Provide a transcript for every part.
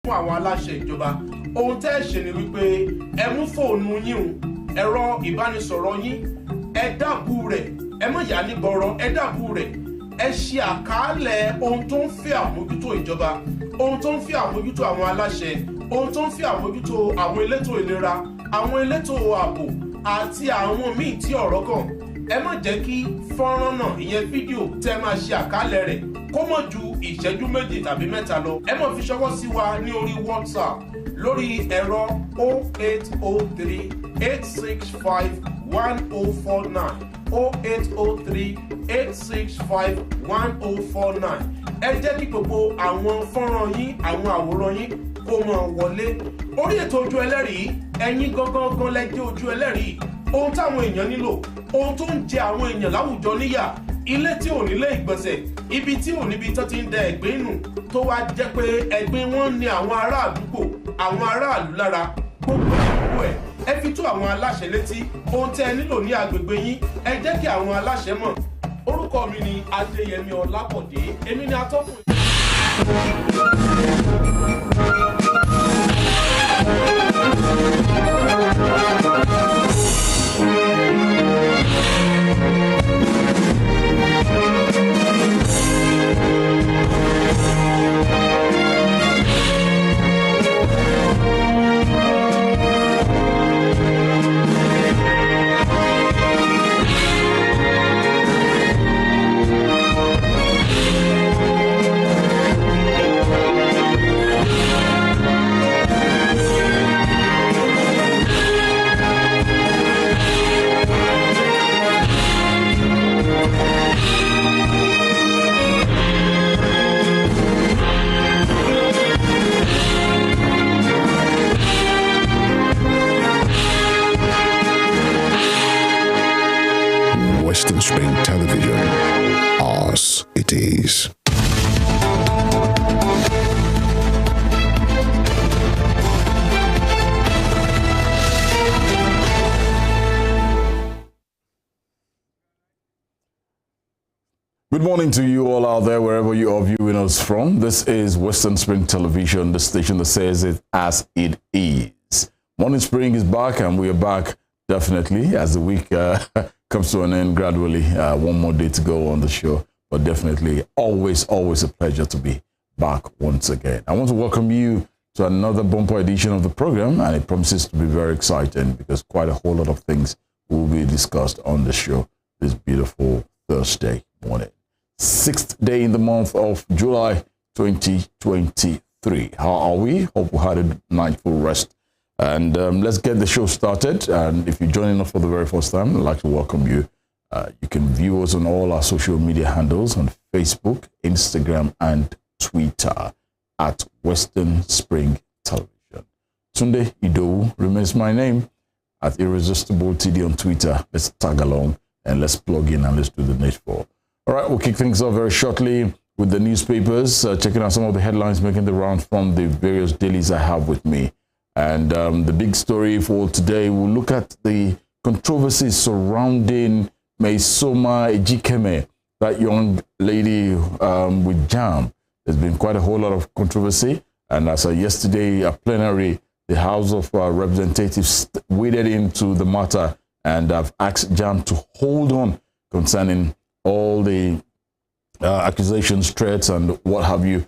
fún àwọn aláṣẹ ìjọba ohun tẹ́ ṣe ni wípé ẹ mú fóònù yín ẹ̀rọ ìbánisọ̀rọ̀ yín ẹ dábù rẹ̀ ẹ mọ̀ yà ní gbọ́rọ̀ ẹ dábù rẹ̀ ẹ ṣe àkàálẹ̀ ohun tó ń fẹ́ àmójútó ìjọba ohun tó ń fẹ́ àmójútó àwọn aláṣẹ ohun tó ń fẹ́ àmójútó àwọn elétò ìlera àwọn elétò ààbò àti àwọn míì tí ọ̀rọ̀ kàn ẹ má jẹ́ kí fọ́nrán náà ìyẹn fídíò tẹ́ máa ṣe àkàálẹ̀ rẹ̀ kó mọ̀ ju ìṣẹ́jú 2 tàbí 3 lọ ẹ má fi ṣọwọ́ sí wa ní orí WhatsApp lórí ẹ̀rọ 0803 865 1049 0803 865 1049 ẹ jẹ́ kí gbogbo àwọn fọ́nrán yín àwọn àwòrán yín kó máa wọlé orí ètò ojú ẹlẹ́rìí ẹ̀yin gangan lẹ jẹ́ ojú ẹlẹ́rìí ohun táwọn èèyàn nílò ohun tó ń jẹ àwọn èèyàn láwùjọ níyà ilé tí ò nílé ìgbọ̀nsẹ̀ ibi tí ò níbi tó ti ń da ẹ̀gbin nù tó wá jẹ́ pé ẹ̀gbin wọn ní àwọn ará àdúgbò àwọn aráàlú lára gbogbo ẹ̀ ẹ fi tó àwọn aláṣẹ létí ohun tẹ́ ẹ nílò ní agbègbè yín ẹ jẹ́ kí àwọn aláṣẹ mọ̀ orúkọ mi ni Adéyẹmí Ọlábọ̀dé èmi ni atọ́kùn. Western Spring Television, ours it is. Good morning to you all out there, wherever you are viewing us from. This is Western Spring Television, the station that says it as it is. Morning Spring is back, and we are back definitely as the week comes to an end gradually. One more day to go on the show, but definitely always a pleasure to be back once again. I want to welcome you to another bumper edition of the program, and it promises to be very exciting because quite a whole lot of things will be discussed on the show this beautiful Thursday morning. 6th day in the month of July 2023. How are we? Hope we had a nightful rest. And let's get the show started. And if you're joining us for the very first time, I'd like to welcome you. You can view us on all our social media handles on Facebook, Instagram, and Twitter at Western Spring Television. Tunde IDOWU remains my name at Irresistible TD on Twitter. Let's tag along and let's plug in and let's do the needful. All right, we'll kick things off very shortly with the newspapers, checking out some of the headlines making the round from the various dailies I have with me. And the big story for today, we'll look at the controversies surrounding Meisoma Ejikeme, that young lady with Jamb. There's been quite a whole lot of controversy. And as yesterday, a plenary, the House of Representatives waded into the matter and have asked Jamb to hold on concerning all the accusations, threats, and what have you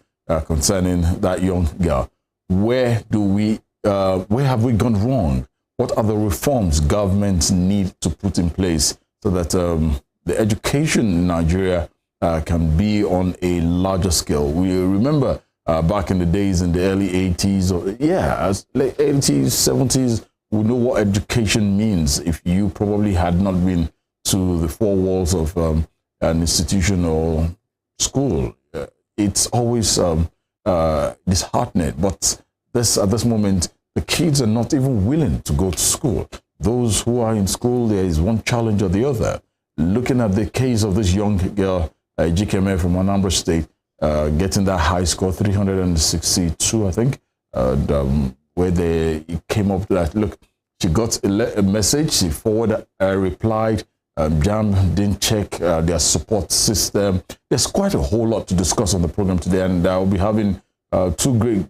concerning that young girl. Where have we gone wrong? What are the reforms governments need to put in place so that the education in Nigeria can be on a larger scale? We remember back in the days in the early 80s, or late 80s, 70s, we know what education means. If you probably had not been to the four walls of an institution or school, it's always disheartening. But at this moment, the kids are not even willing to go to school. Those who are in school, there is one challenge or the other. Looking at the case of this young girl, Ejikeme from Anambra State, getting that high score, 362, I think, where they came up to that. Look, she got a message, she forwarded, replied. Jamb didn't check their support system. There's quite a whole lot to discuss on the program today, and I'll be having two great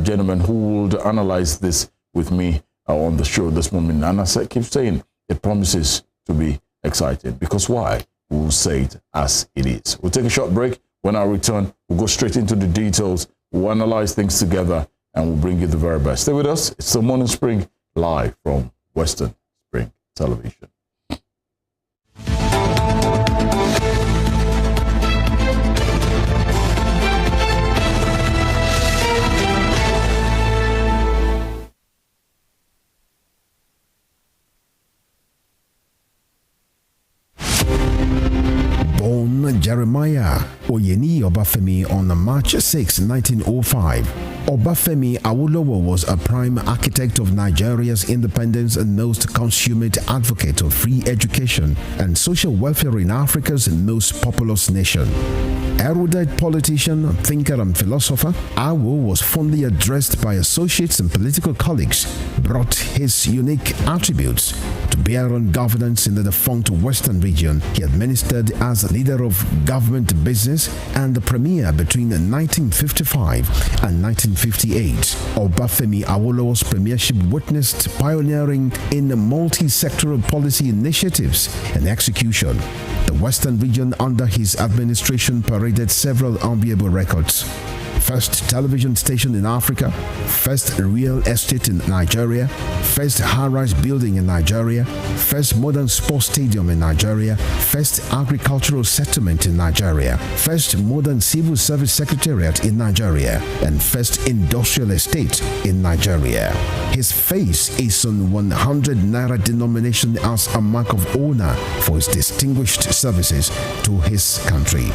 gentlemen who will analyze this with me on the show this morning. And I keep saying it promises to be exciting, because why? We'll say it as it is. We'll take a short break. When I return, we'll go straight into the details. We'll analyze things together and we'll bring you the very best. Stay with us. It's the Morning Spring live from Western Spring Television. Born Jeremiah Oyeni Obafemi on March 6, 1905, Obafemi Awolowo was a prime architect of Nigeria's independence and most consummate advocate of free education and social welfare in Africa's most populous nation. Erudite politician, thinker and philosopher, Awo was fondly addressed by associates and political colleagues, brought his unique attributes to bear on governance in the defunct Western region. He administered as leader of government business and the premier between 1955 and 1958. Obafemi Awolowo's premiership witnessed pioneering in multi-sectoral policy initiatives and execution. The Western region under his administration paraded several enviable records. First television station in Africa, first real estate in Nigeria, first high-rise building in Nigeria, first modern sports stadium in Nigeria, first agricultural settlement in Nigeria, first modern civil service secretariat in Nigeria, and first industrial estate in Nigeria. His face is on 100 naira denomination as a mark of honor for his distinguished services to his country.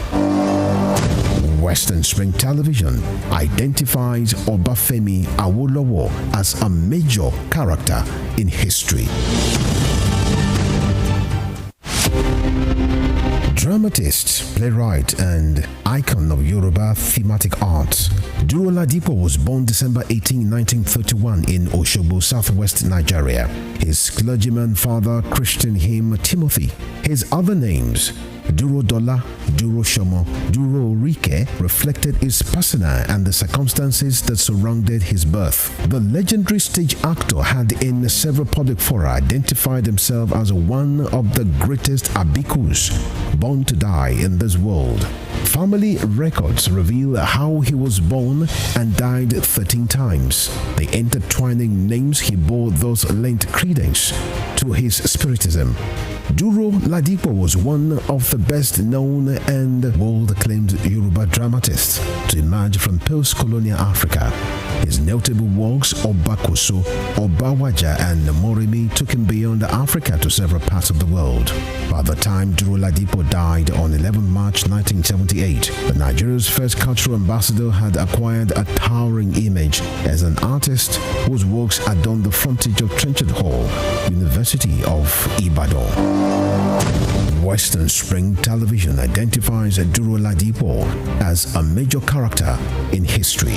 Western Spring Television identifies Obafemi Awolowo as a major character in history. Dramatist, playwright, and icon of Yoruba thematic arts, Duro Ladipo was born December 18, 1931 in Osogbo, southwest Nigeria. His clergyman father christened him Timothy. His other names, Duro Dola, Duro Shomo, Duro Rike, reflected his persona and the circumstances that surrounded his birth. The legendary stage actor had in several public fora identified himself as one of the greatest abikus born to die in this world. Family records reveal how he was born and died 13 times. The intertwining names he bore thus lent credence to his spiritism. Duro Ladipo was one of the best-known and world-acclaimed Yoruba dramatists to emerge from post-colonial Africa. His notable works, Obakoso, Obawaja, and Moremi, took him beyond Africa to several parts of the world. By the time Duro Ladipo died on 11 March 1978, the Nigeria's first cultural ambassador had acquired a towering image as an artist whose works adorned the frontage of Trenchard Hall, University of Ibadan. Western Spring Television identifies Duro Ladipo as a major character in history.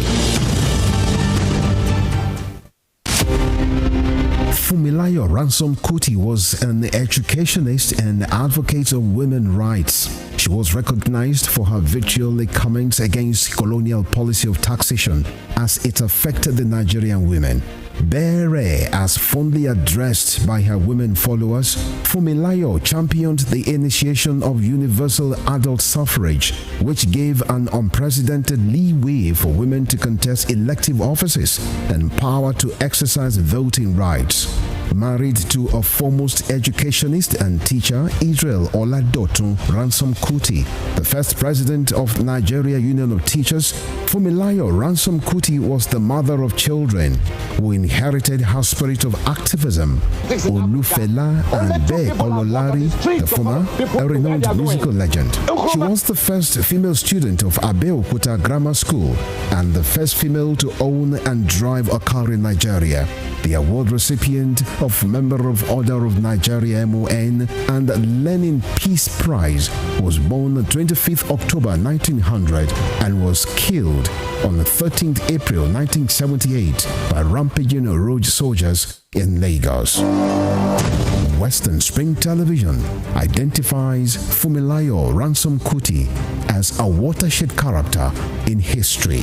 Fumilayo Ransom Kuti was an educationist and advocate of women's rights. She was recognized for her vitriolic comments against colonial policy of taxation as it affected the Nigerian women. Bere, as fondly addressed by her women followers, Fumilayo championed the initiation of universal adult suffrage, which gave an unprecedented leeway for women to contest elective offices and power to exercise voting rights. Married to a foremost educationist and teacher, Israel Oladotun Ransom Kuti, the first president of Nigeria Union of Teachers, Fumilayo Ransom Kuti was the mother of children who inherited her spirit of activism. Olufela and Be Ololari, the former, a renowned musical legend. She was the first female student of Abeokuta Grammar School and the first female to own and drive a car in Nigeria. The award recipient of Member of Order of Nigeria MON and Lenin Peace Prize, was born on 25th October 1900 and was killed on 13th April 1978 by rampaging road soldiers in Lagos. Western Spring Television identifies Fumilayo Ransom Kuti as a watershed character in history.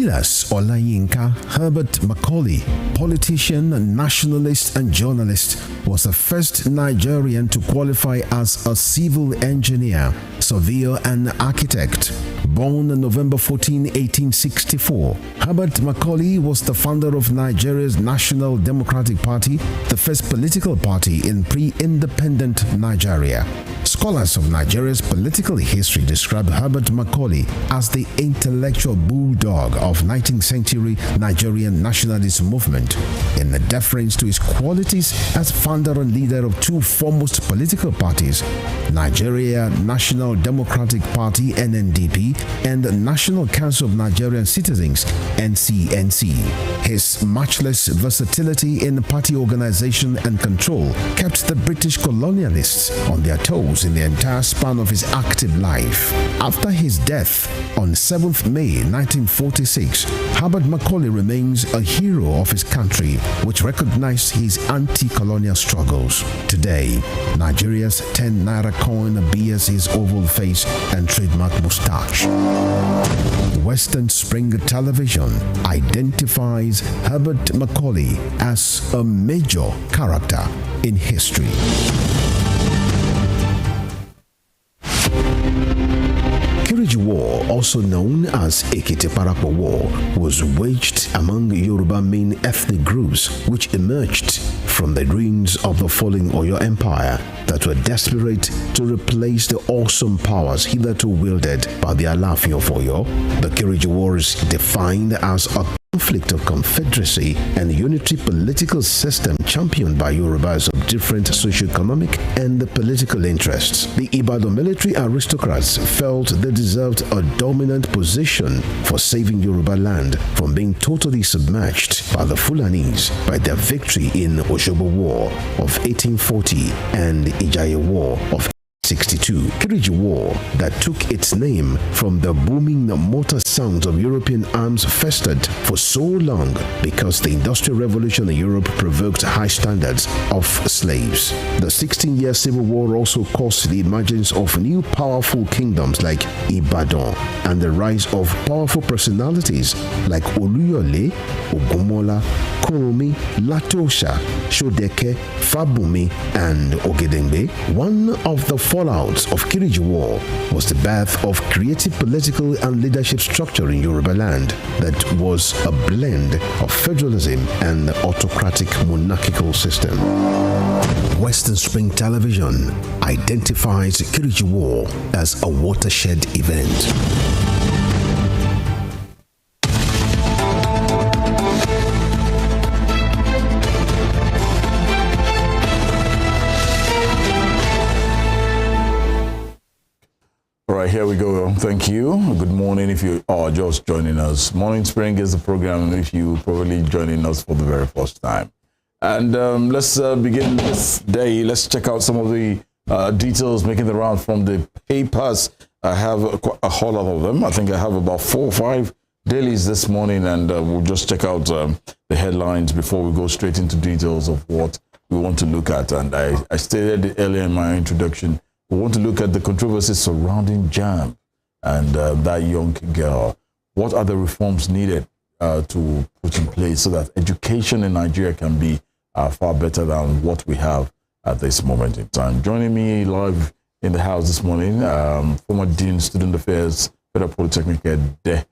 Silas Olayinka Herbert Macaulay, politician, nationalist, and journalist, was the first Nigerian to qualify as a civil engineer, surveyor, and architect. Born on November 14, 1864, Herbert Macaulay was the founder of Nigeria's National Democratic Party, the first political party in pre-independent Nigeria. Scholars of Nigeria's political history describe Herbert Macaulay as the intellectual bulldog of 19th century Nigerian nationalist movement, in the deference to his qualities as founder and leader of two foremost political parties, Nigeria National Democratic Party (NNDP) and the National Council of Nigerian Citizens (NCNC). His matchless versatility in party organization and control kept the British colonialists on their toes in the entire span of his active life. After his death on 7th May 1946, Herbert Macaulay remains a hero of his country, which recognized his anti-colonial struggles. Today, Nigeria's 10 naira coin bears his oval face and trademark mustache. Western Spring Television identifies Herbert Macaulay as a major character in history. Kiriji War, also known as Ekiti-Parapa War, was waged among Yoruba main ethnic groups which emerged from the ruins of the falling Oyo Empire that were desperate to replace the awesome powers hitherto wielded by the Alaafin of Oyo. The Kiriji War is defined as a conflict of confederacy and unitary political system championed by Yorubas of different socio-economic and political interests. The Ibadan military aristocrats felt they deserved a dominant position for saving Yoruba land from being totally submerged by the Fulanis by their victory in Oshobo War of 1840 and Ijaye War of 1862. Kiriji War, that took its name from the booming motor sounds of European arms, festered for so long because the Industrial Revolution in Europe provoked high standards of slaves. The 16-year Civil War also caused the emergence of new powerful kingdoms like Ibadan and the rise of powerful personalities like Oluyole, Ogunmola, Koromi, Latosha, Shodeke, Fabumi, and Ogedengbe. One of the fallouts of Kiriji War was the birth of creative political and leadership structure in Yoruba land that was a blend of federalism and autocratic monarchical system. Western Spring Television identifies Kiriji War as a watershed event. Here we go. Thank you. Good morning if you are just joining us. Morning Spring is the program if you probably joining us for the very first time. And let's begin this day. Let's check out some of the details making the round from the papers. I have a whole lot of them. I think I have about 4 or 5 dailies this morning, and we'll just check out the headlines before we go straight into details of what we want to look at. And I stated earlier in my introduction, we want to look at the controversies surrounding Jamb and that young girl. What are the reforms needed to put in place so that education in Nigeria can be far better than what we have at this moment in time? Joining me live in the house this morning, former Dean Student Affairs, Federal Polytechnic Ede,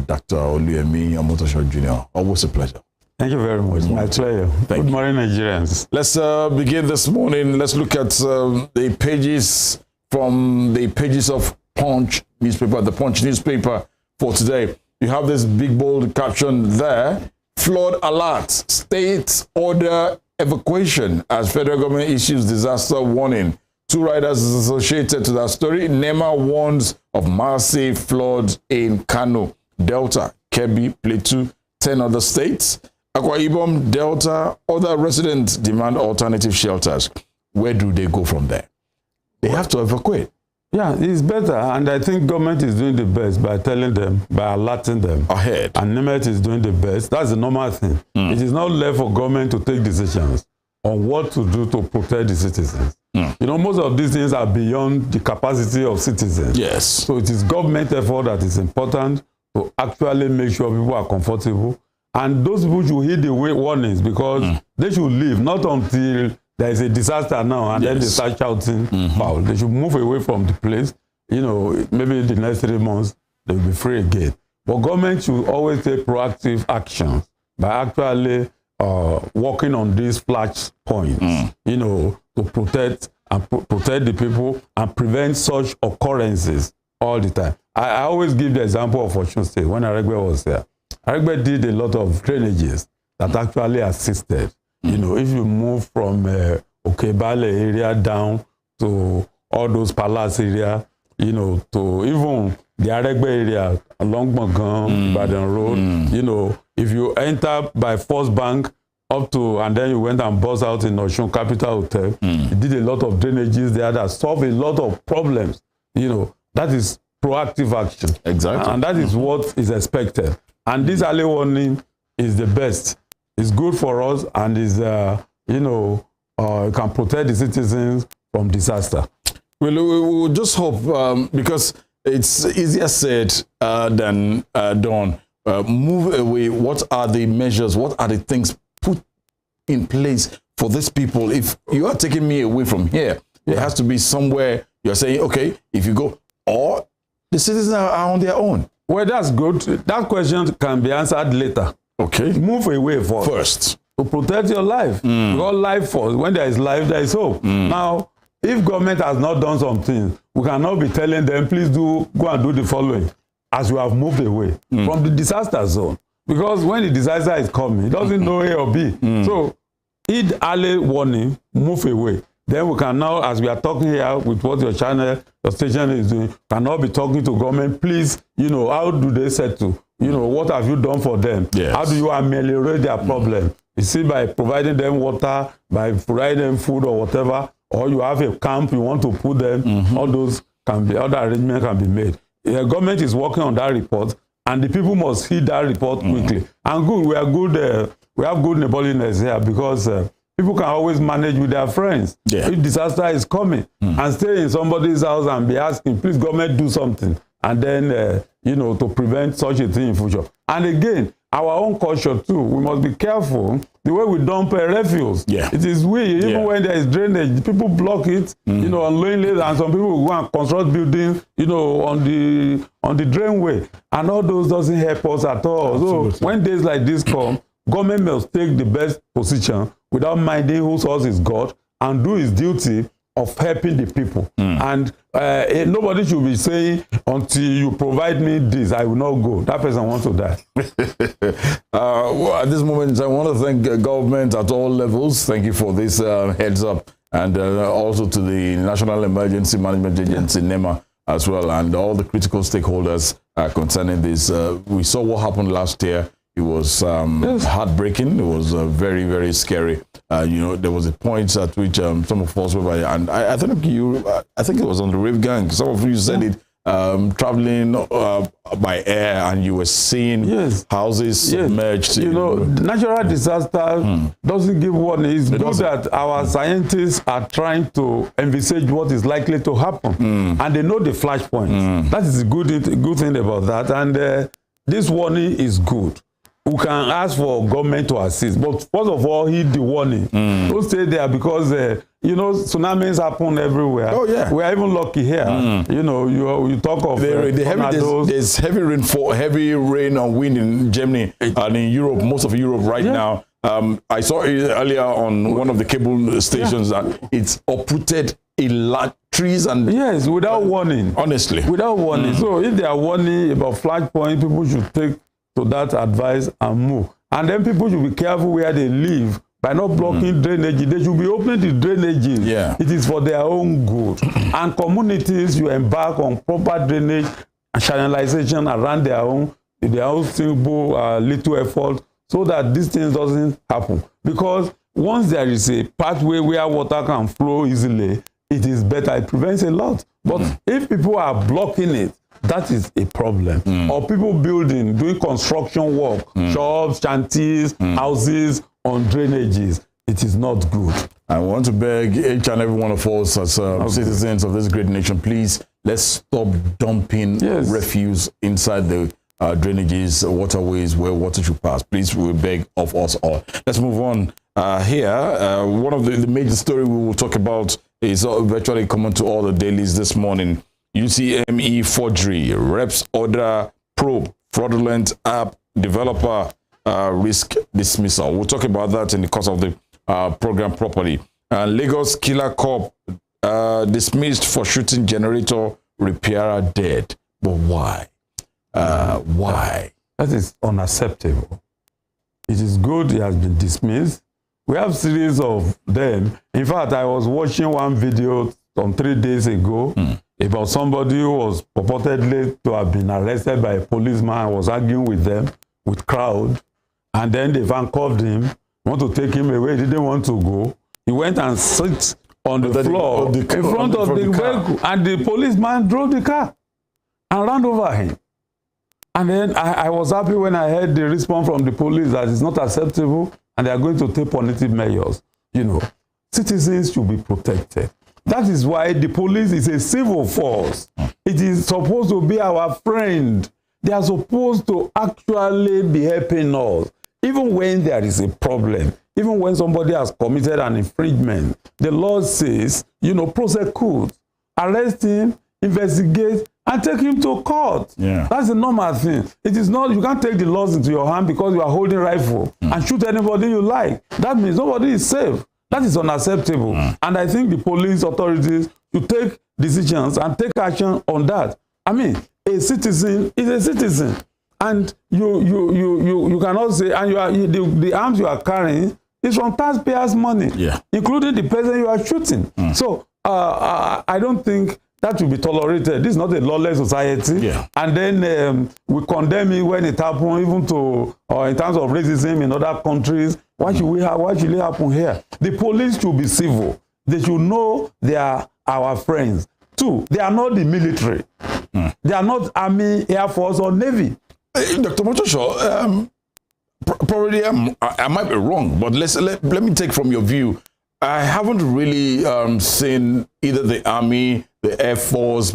Dr. OLUYEMI OMOTOSHO Jr. Always a pleasure. Thank you very much. My pleasure. Good morning, Nigerians. Let's begin this morning. Let's look at the pages from the pages of Punch newspaper, the Punch newspaper for today. You have this big bold caption there: flood alert, state order evacuation as federal government issues disaster warning. 2 riders associated to that story. NEMA warns of massive floods in Kano, Delta, Kebbi, Plateau, 10 other states. Akwa Ibom, Delta, other residents demand alternative shelters. Where do they go from there? They have to evacuate. Yeah, it's better, and I think government is doing the best by telling them, by alerting them. Ahead. And NEMET is doing the best. That's the normal thing. It is not left for government to take decisions on what to do to protect the citizens. You know, most of these things are beyond the capacity of citizens. Yes. So it is government effort that is important to actually make sure people are comfortable. And those people should heed the warnings because they should leave, not until there is a disaster now and then they start shouting foul. They should move away from the place. You know, maybe in the next 3 months, they will be free again. But government should always take proactive action by actually working on these flash points, you know, to protect the people and prevent such occurrences all the time. I always give the example of Osun State when Aregbe was there. Aregbe did a lot of drainages that actually assisted. You know, if you move from Okebale area down to all those palace area, you know, to even the Aregbe area along Magan, Ibadan Road, you know, if you enter by First Bank up to, and then you went and bust out in Osun Capital Hotel, you did a lot of drainages there that solve a lot of problems. You know, that is proactive action. Exactly. And that is what is expected. And this early warning is the best. It's good for us and is, you know, can protect the citizens from disaster. Well, we'll just hope, because it's easier said than done. Move away. What are the measures? What are the things put in place for these people? If you are taking me away from here, there has to be somewhere you're saying, okay, if you go, or the citizens are on their own. Well, that's good. That question can be answered later. Okay. Move away first. To protect your life. Because life first. When there is life, there is hope. Now, if government has not done something, we cannot be telling them, please go and do the following, as you have moved away from the disaster zone. Because when the disaster is coming, it doesn't know A or B. So, heed early warning, move away. Then we can now, as we are talking here with what your channel, your station is doing, cannot be talking to government, please, you know, how do they settle? You know, what have you done for them? Yes. How do you ameliorate their problem? You see, by providing them water, by providing them food or whatever, or you have a camp you want to put them, all those can be, other arrangements can be made. The government is working on that report, and the people must heed that report quickly. And good, we are good, we have good neighborliness here because people can always manage with their friends. Yeah. If disaster is coming, and stay in somebody's house and be asking, please government do something. And then, you know, to prevent such a thing in future. And again, our own culture too, we must be careful the way we dump refuse. Yeah. It is even when there is drainage, people block it, you know, unknowingly, and some people will go and construct buildings, you know, on the drainway. And all those doesn't help us at all. Absolutely. So when days like this come, government must take the best position without minding whose source is God and do his duty of helping the people. And nobody should be saying, until you provide me this, I will not go. That person wants to die. Well, at this moment, I want to thank government at all levels. Thank you for this heads up. And also to the National Emergency Management Agency, NEMA, as well, and all the critical stakeholders concerning this. We saw what happened last year. It was heartbreaking. It was very, very scary. You know, there was a point at which some of us were by, and I think it was on the Rave Gang. Some of you said it, traveling by air, and you were seeing houses submerged. You know, natural disaster doesn't give warning. It's good that our scientists are trying to envisage what is likely to happen, and they know the flashpoints. That is a good thing about that, and this warning is good. We can ask for government to assist, but first of all, heed the warning. Don't stay there because you know, tsunamis happen everywhere. Oh yeah, we are even lucky here. You know, you talk of there's heavy rain and wind in Germany and in Europe, most of Europe right now. I saw it earlier on one of the cable stations that it's uprooted a lot trees and without warning. Honestly, without warning. So if they are warning about flashpoint, people should take to that advice and move. And then people should be careful where they live by not blocking drainage. They should be opening the drainages. Yeah. It is for their own good. And communities, you embark on proper drainage and channelization around their own simple little effort, so that these things doesn't happen. Because once there is a pathway where water can flow easily, it is better. It prevents a lot. But if people are blocking it, that is a problem. Or people building, doing construction work, shops, shanties, houses on drainages. It is not good. I want to beg each and every one of us as citizens of this great nation, please, let's stop dumping refuse inside the drainages, waterways where water should pass. Please, we beg of us all. Let's move on here. One of the major story we will talk about is virtually common to all the dailies this morning. UCME forgery, reps order probe, fraudulent app developer risk dismissal. We'll talk about that in the course of the program properly. Lagos killer cop dismissed for shooting generator repairer dead. But why? Why? That is unacceptable. It is good he has been dismissed. We have series of them. In fact, I was watching one video some 3 days ago about somebody who was purportedly to have been arrested by a policeman and was arguing with them, with crowd. And then they handcuffed him, want to take him away. He didn't want to go. He went and sat on the floor in front of the vehicle. And the policeman drove the car and ran over him. And then I was happy when I heard the response from the police that it's not acceptable and they are going to take punitive measures. You know, citizens should be protected. That is why the police is a civil force. It is supposed to be our friend. They are supposed to actually be helping us. Even when there is a problem, even when somebody has committed an infringement, the law says, you know, prosecute, arrest him, investigate, and take him to court. Yeah. That's the normal thing. It is not, you can't take the laws into your hand because you are holding rifle and shoot anybody you like. That means nobody is safe. That is unacceptable. And I think the police authorities should take decisions and take action on that. I mean, a citizen is a citizen. And you cannot say, and the arms you are carrying is from taxpayers' money, including the person you are shooting. So I don't think that will be tolerated. This is not a lawless society. And then we condemn it when it happens, even to in terms of racism in other countries. Why should it happen here? The police should be civil. They should know they are our friends. 2, they are not the military. They are not Army, Air Force, or Navy. Dr. OMOTOSHO, probably I might be wrong, but let me take from your view. I haven't really seen either the Army, the Air Force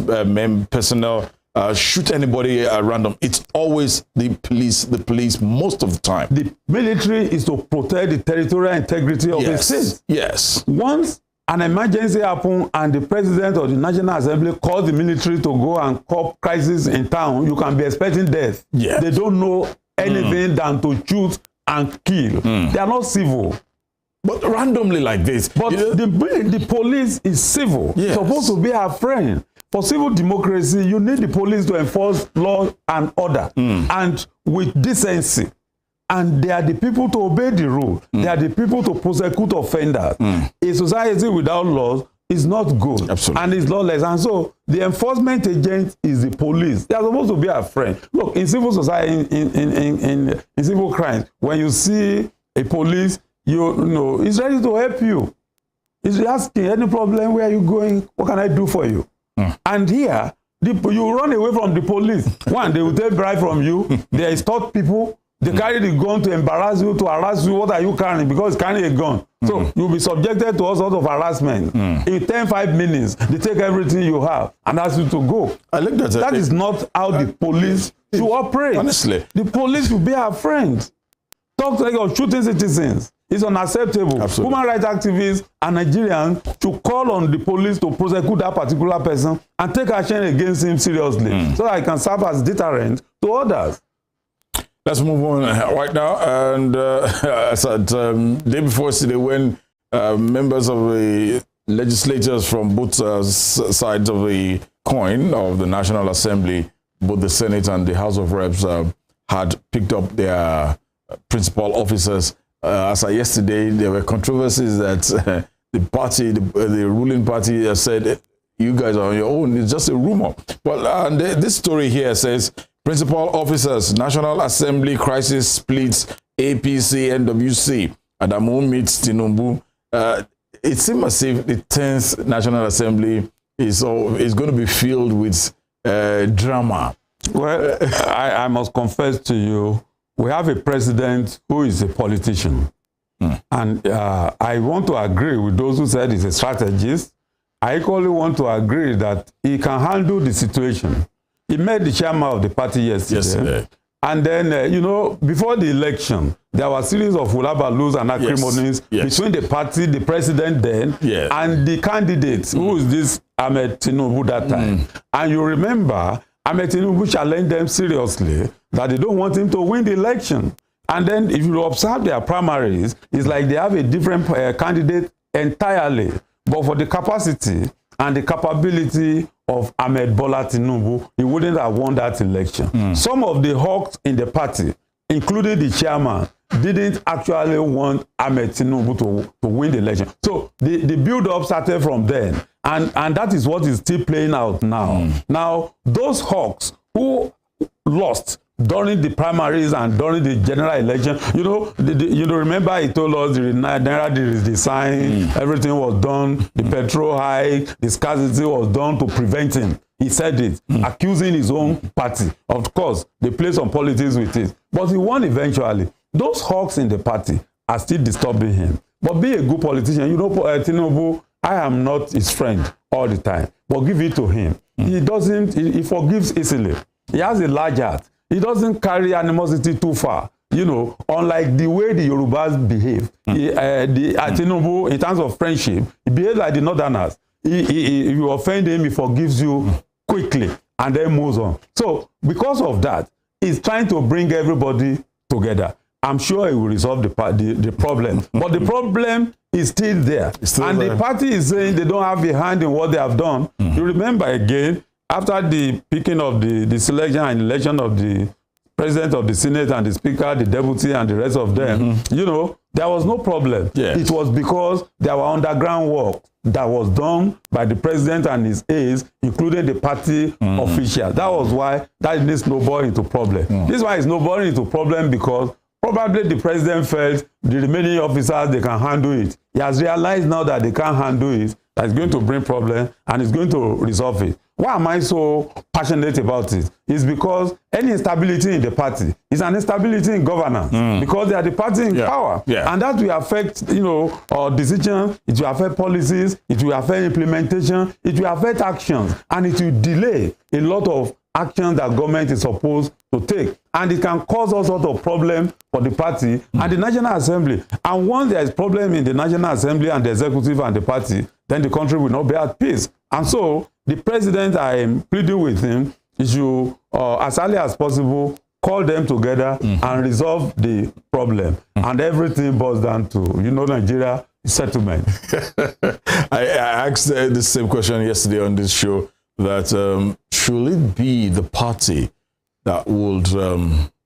personnel shoot anybody at random. It's always the police most of the time. The military is to protect the territorial integrity of the state. Yes. Once an emergency happens and the president of the National Assembly calls the military to go and cop crisis in town, you can be expecting death. They don't know anything than to shoot and kill. They are not civil. But randomly like this. But the police is civil. It's supposed to be our friend. For civil democracy, you need the police to enforce law and order and with decency. And they are the people to obey the rule. They are the people to prosecute offenders. A society without laws is not good. Absolutely. And it's lawless. And so the enforcement agent is the police. They are supposed to be our friend. Look, in civil society, in civil crimes, when you see a police, you know, it's ready to help you. It's asking, any problem, where are you going? What can I do for you? And here, you run away from the police. One, they will take bribe from you. They extort people. They carry the gun to embarrass you, to harass you. What are you carrying? Because it's carrying a gun. So you'll be subjected to all sorts of harassment. In 5 minutes, they take everything you have and ask you to go. That is not how the police should operate. Honestly. The police should be our friends. Talk like you're shooting citizens. It's unacceptable. Absolutely. Human rights activists and Nigerians should call on the police to prosecute that particular person and take action against him seriously so that I can serve as deterrent to others. Let's move on right now. And as at day before yesterday, when members of the legislators from both sides of the coin of the National Assembly, both the Senate and the House of Reps, had picked up their principal officers. As of yesterday, there were controversies that the party, the ruling party, said, you guys are on your own. It's just a rumor. Well, this story here says, principal officers, National Assembly crisis splits, APC, NWC. Adamu meets Tinubu. It seems as if the 10th National Assembly is going to be filled with drama. Well, I must confess to you, we have a president who is a politician. And I want to agree with those who said he's a strategist. I equally want to agree that he can handle the situation. he met the chairman of the party yesterday. And then, you know, before the election, there were a series of hulabalus and acrimonies between the party, the president then, and the candidates, who is this Ahmed Tinubu that time. And you remember, Ahmed Tinubu challenged them seriously that they don't want him to win the election. And then if you observe their primaries, it's like they have a different candidate entirely. But for the capacity and the capability of Ahmed Bola Tinubu, he wouldn't have won that election. Some of the hawks in the party, including the chairman, didn't actually want Ahmed Tinubu to win the election. So the build-up started from then. And that is what is still playing out now. Now, those hawks who lost during the primaries and during the general election, you know, remember he told us the Naira redesign, everything was done, the petrol hike, the scarcity was done to prevent him. He said it, accusing his own party. Of course, they play some politics with it. But he won eventually. Those hawks in the party are still disturbing him. But be a good politician. You know, Tinubu, I am not his friend all the time, but give it to him. He forgives easily. He has a large heart. He doesn't carry animosity too far. You know, unlike the way the Yorubas behave, Tinubu, in terms of friendship, he behaves like the Northerners. If you offend him, he forgives you quickly and then moves on. So, because of that, he's trying to bring everybody together. I'm sure he will resolve the problem. But the problem is still there. The party is saying they don't have a hand in what they have done. You remember again, after the picking of the selection and election of the president of the Senate and the speaker, the deputy and the rest of them, you know, there was no problem. It was because there were underground work that was done by the president and his aides, including the party officials. That was why that didn't snowball into problem. This one is snowballing into problem because probably the president felt the remaining officers, they can handle it. He has realized now that they can't handle it, that it's going to bring problem and it's going to resolve it. Why am I so passionate about it? It's because any instability in the party is an instability in governance because they are the party in power. And that will affect, you know, decisions, it will affect policies, it will affect implementation, it will affect actions, and it will delay a lot of actions that government is supposed to take. And it can cause all sorts of problems for the party and the National Assembly. And once there is problem in the National Assembly and the executive and the party, then the country will not be at peace. And so the president, I am pleading with him, he should, as early as possible, call them together and resolve the problem. And everything boils down to, you know, Nigeria settlement. I asked the same question yesterday on this show, that should it be the party that would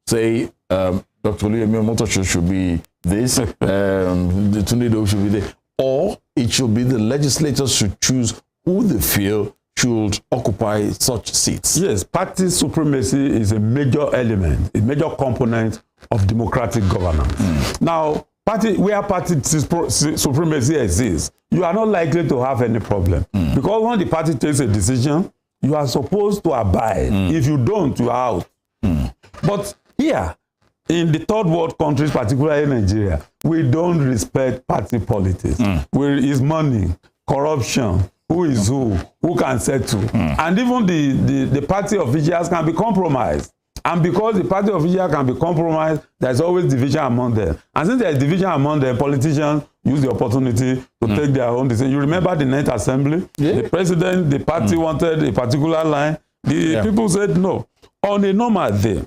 say Dr. OLUYEMI OMOTOSHO should be this, the TUNDE should be there, or it should be the legislators should choose who they feel should occupy such seats? Yes, party supremacy is a major element, a major component of democratic governance. Now, where party supremacy exists, you are not likely to have any problem. Because when the party takes a decision, you are supposed to abide. If you don't, you are out. But here, in the third world countries, particularly Nigeria, we don't respect party politics. It's money, corruption, who is who can settle. And even the party officials can be compromised. And because the party officials can be compromised, there's always division among them. And since there's division among them, politicians use the opportunity to take their own decision. You remember the Ninth Assembly? The president, the party wanted a particular line. The people said no. On a normal day,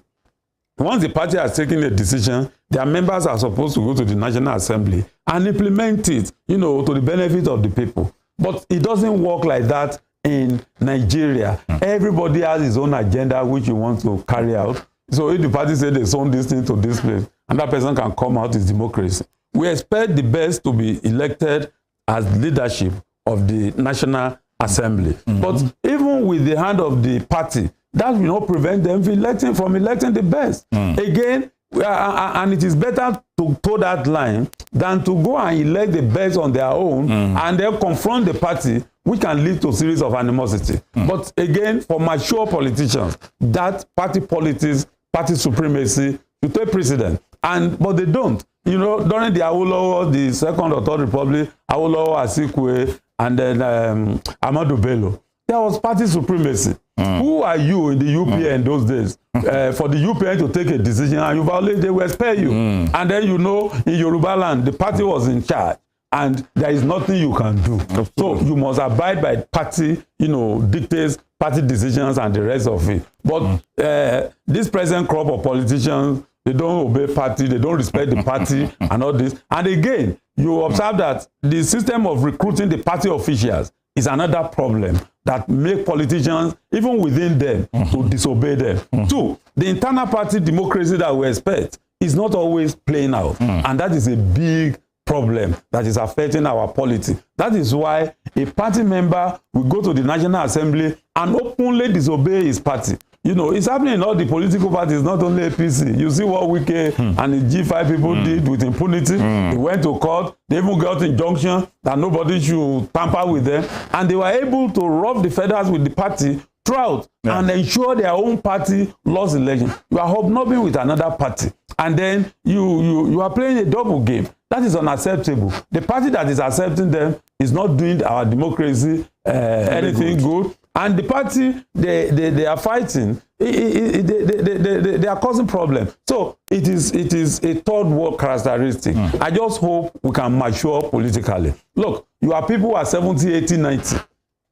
once the party has taken a decision, their members are supposed to go to the National Assembly and implement it, you know, to the benefit of the people. But it doesn't work like that in Nigeria. Everybody has his own agenda which you want to carry out. So if the party said they sold this thing to this place, and that person can come out, it's democracy. We expect the best to be elected as leadership of the National Assembly. But even with the hand of the party, that will not prevent them from electing the best. Again, and it is better to toe that line than to go and elect the best on their own and then confront the party, which can lead to a series of animosity. But again, for mature politicians, that party politics, party supremacy to take precedent. But they don't. You know, during the Awolowo, the Second or Third Republic, Awolowo, Asikwe, and then Ahmadu Bello, there was party supremacy. Who are you in the UPN in those days for the UPN to take a decision and you violate, they will expel you. And then you know in Yoruba land, the party was in charge and there is nothing you can do. Absolutely. So you must abide by party, you know, dictates, party decisions and the rest of it. But this present crop of politicians, they don't obey party, they don't respect the party and all this. And again, you observe that the system of recruiting the party officials is another problem that make politicians, even within them, to disobey them. Two, the internal party democracy that we expect is not always playing out. And that is a big problem that is affecting our polity. That is why a party member will go to the National Assembly and openly disobey his party. You know, it's happening in all the political parties, not only APC. You see what Wike and the G5 people did with impunity. They went to court. They even got injunction that nobody should tamper with them. And they were able to rub the feathers with the party throughout and ensure their own party lost election. You are hobnobbing with another party. And then you are playing a double game. That is unacceptable. The party that is accepting them is not doing our democracy anything good. And the party they are fighting, they are causing problems. So it is a third world characteristic. I just hope we can mature politically. Look, you have people who are 70, 80, 90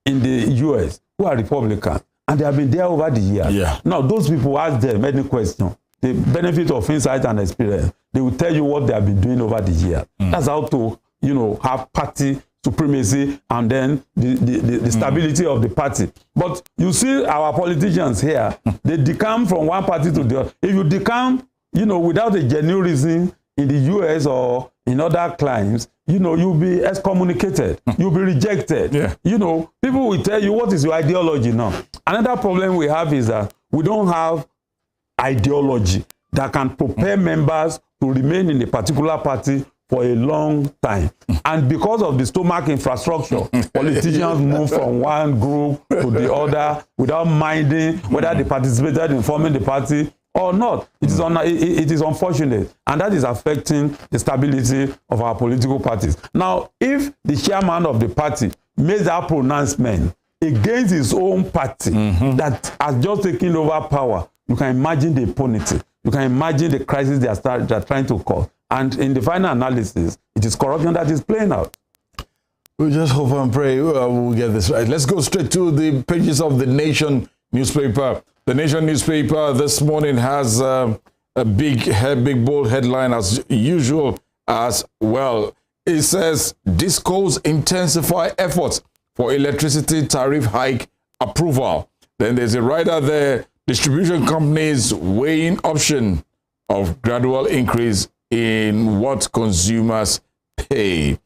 in the US who are Republicans, and they have been there over the years. Yeah. Now, those people, ask them any question, the benefit of insight and experience, they will tell you what they have been doing over the years. That's how to, you know, have party supremacy and then the stability of the party. But you see our politicians here, they decamp from one party to the other. If you decamp, you know, without a genuine reason in the US or in other climes, you know, you'll be excommunicated, you'll be rejected. You know, people will tell you, what is your ideology now? Another problem we have is that we don't have ideology that can prepare members to remain in a particular party for a long time. And because of the stomach infrastructure, politicians move from one group to the other without minding whether they participated in forming the party or not. It is unfortunate, and that is affecting the stability of our political parties. Now, if the chairman of the party makes that pronouncement against his own party that has just taken over power, you can imagine the impunity. You can imagine the crisis they are trying to cause. And in the final analysis, it is corruption that is playing out. We just hope and pray we'll get this right. Let's go straight to the pages of the Nation newspaper. The Nation newspaper this morning has a big bold headline as usual as well. It says, Discos intensify efforts for electricity tariff hike approval. Then there's a rider there, distribution companies weighing option of gradual increase in what consumers pay.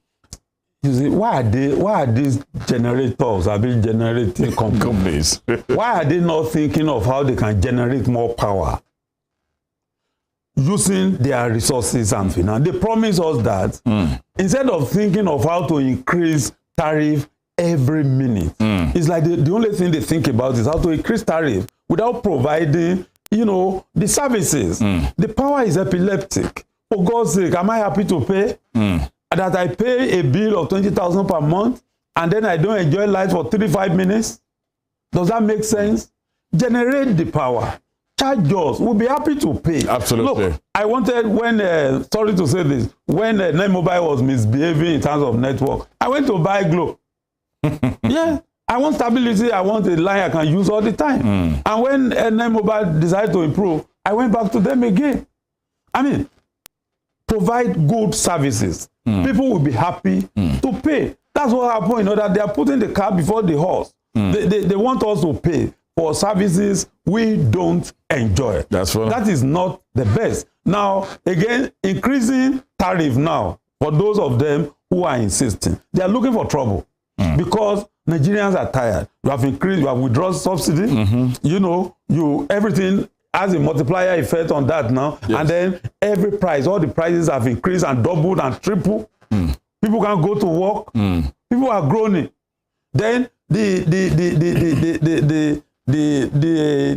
You see, why are these generators have been generating companies? Why are they not thinking of how they can generate more power using their resources and finance? They promise us that instead of thinking of how to increase tariff every minute, it's like the only thing they think about is how to increase tariff without providing, you know, the services. The power is epileptic. For God's sake, am I happy to pay? That I pay a bill of 20,000 per month and then I don't enjoy life for 35 minutes? Does that make sense? Generate the power. Charge us. We'll be happy to pay. Absolutely. Look, I wanted when, sorry to say this, when Net Mobile was misbehaving in terms of network, I went to buy Glo. Yeah. I want stability. I want a line I can use all the time. And when Net Mobile decided to improve, I went back to them again. I mean, provide good services. People will be happy to pay. That's what happened. You know, that they are putting the cart before the horse. They want us to pay for services we don't enjoy. That's right. That is not the best. Now, again, increasing tariff now for those of them who are insisting. They are looking for trouble because Nigerians are tired. You have increased, you have withdrawn subsidy. You know, everything has a multiplier effect on that now. Yes. And then every price, all the prices have increased and doubled and tripled. People can't go to work. People are groaning. Then the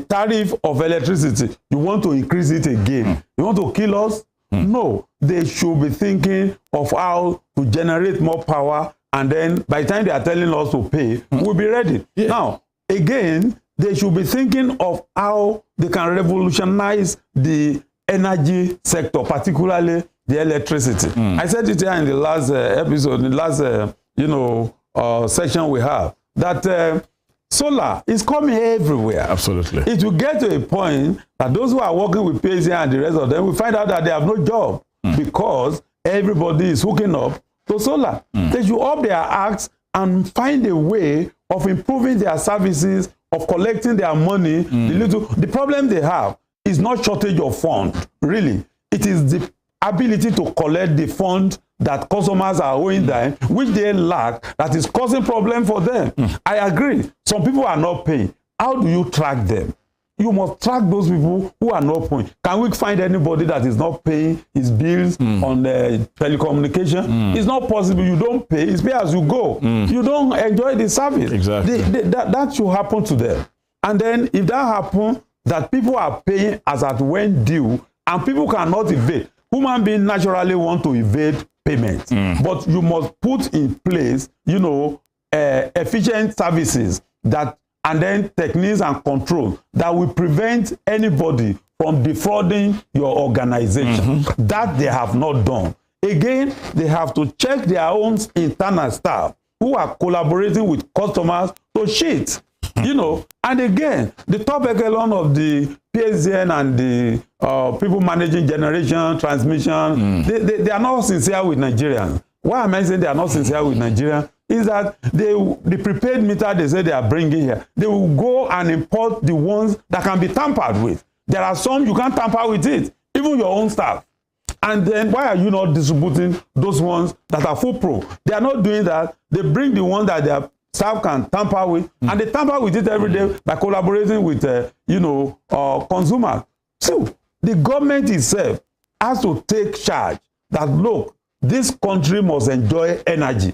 tariff of electricity, you want to increase it again. You want to kill us? No. They should be thinking of how to generate more power and then by the time they are telling us to pay, we'll be ready. Yeah. Now, again, they should be thinking of how they can revolutionize the energy sector, particularly the electricity. I said it here in the last episode, in the last section we have, that solar is coming everywhere. Absolutely. It will get to a point that those who are working with PAC and the rest of them will find out that they have no job because everybody is hooking up to solar. They should up their acts and find a way of improving their services, of collecting their money. The problem they have is not shortage of funds, really. It is the ability to collect the fund that customers are owing them, which they lack, that is causing problem for them. I agree. Some people are not paying. How do you track them? You must track those people who are not paying. Can we find anybody that is not paying his bills on the telecommunication? It's not possible. You don't pay. It's pay as you go. You don't enjoy the service. Exactly. That should happen to them. And then if that happens, that people are paying as at when due, and people cannot evade. Human beings naturally want to evade payment, but you must put in place, efficient services that, and then techniques and control that will prevent anybody from defrauding your organization. That they have not done. Again, they have to check their own internal staff who are collaborating with customers to cheat. And again, the top echelon of the PSN and the people managing generation, transmission, they are not sincere with Nigerians. Why am I saying they are not sincere with Nigerians? Is that the prepaid meter they say they are bringing here, they will go and import the ones that can be tampered with. There are some you can't tamper with it, even your own staff. And then why are you not distributing those ones that are foolproof? They are not doing that. They bring the ones that their staff can tamper with, and they tamper with it every day by collaborating with, consumers. So the government itself has to take charge that, look, this country must enjoy energy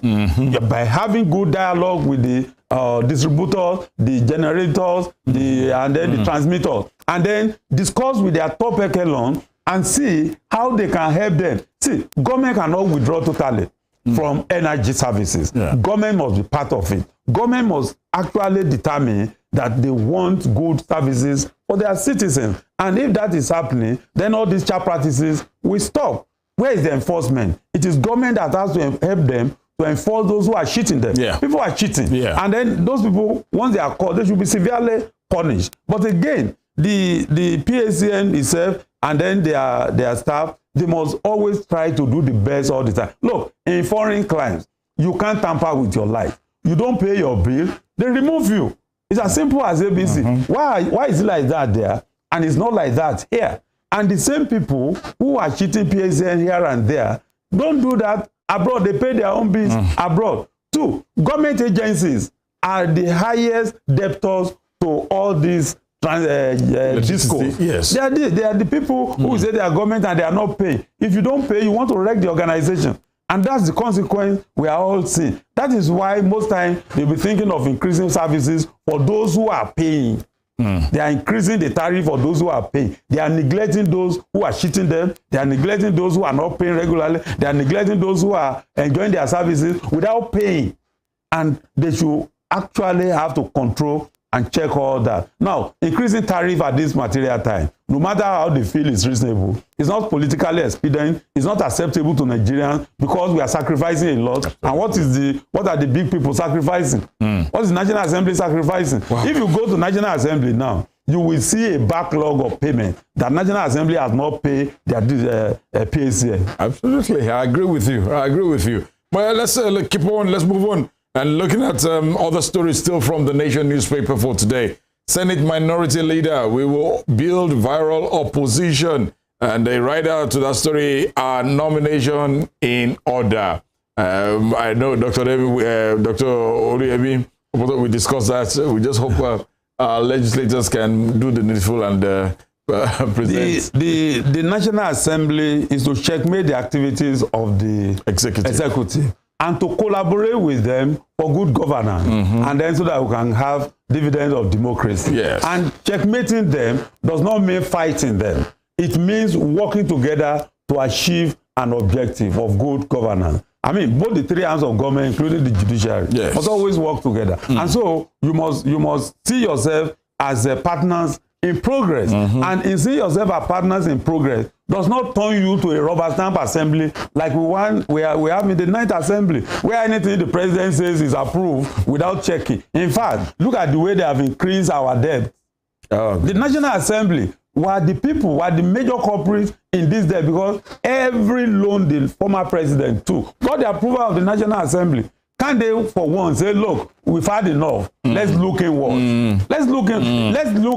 by having good dialogue with the distributors, the generators, and then the transmitters, and then discuss with their top echelon and see how they can help them. See, government cannot withdraw totally from energy services. Government must be part of it. Government must actually determine that they want good services for their citizens. And if that is happening, then all these child practices will stop. Where is the enforcement? It is government that has to help them to enforce those who are cheating them. People are cheating. And then those people, once they are caught, they should be severely punished. But again, the PACN itself and then their staff, they must always try to do the best all the time. Look, in foreign climes, you can't tamper with your life. You don't pay your bill, they remove you. It's as simple as ABC. Why is it like that there? And it's not like that here. And the same people who are cheating PSN here and there, don't do that abroad. They pay their own bills abroad. Two, government agencies are the highest debtors to all these discos. Yes. They are the people who say they are government and they are not paying. If you don't pay, you want to wreck the organization. And that's the consequence we are all seeing. That is why most times they'll be thinking of increasing services for those who are paying. They are increasing the tariff for those who are paying. They are neglecting those who are cheating them. They are neglecting those who are not paying regularly. They are neglecting those who are enjoying their services without paying. And they should actually have to control and check all that. Now, increasing tariff at this material time, no matter how they feel is reasonable, it's not politically expedient, it's not acceptable to Nigerians because we are sacrificing a lot. And what are the big people sacrificing? What is National Assembly sacrificing? If you go to National Assembly now, you will see a backlog of payment that National Assembly has not paid their PACN. Absolutely, I agree with you. Well, let's keep on, let's move on. And looking at other stories still from the Nation newspaper for today. Senate Minority Leader, we will build viral opposition. And they write out to that story, nomination in order. I know Dr. OLUYEMI, we discussed that. We just hope legislators can do the needful and present. The National Assembly is to checkmate the activities of the executive. And to collaborate with them for good governance, and then so that we can have dividends of democracy. And checkmating them does not mean fighting them. It means working together to achieve an objective of good governance. I mean, both the three arms of government, including the judiciary, must always work together. And so you must see yourself as partners in progress. And in seeing yourself as partners in progress does not turn you to a rubber stamp assembly like we have in the 9th Assembly, where anything the president says is approved without checking. In fact, look at the way they have increased our debt. The National Assembly were the major culprits in this debt, because every loan the former president took got the approval of the National Assembly. Can they for once say, look, we've had enough, let's look inward. Let's look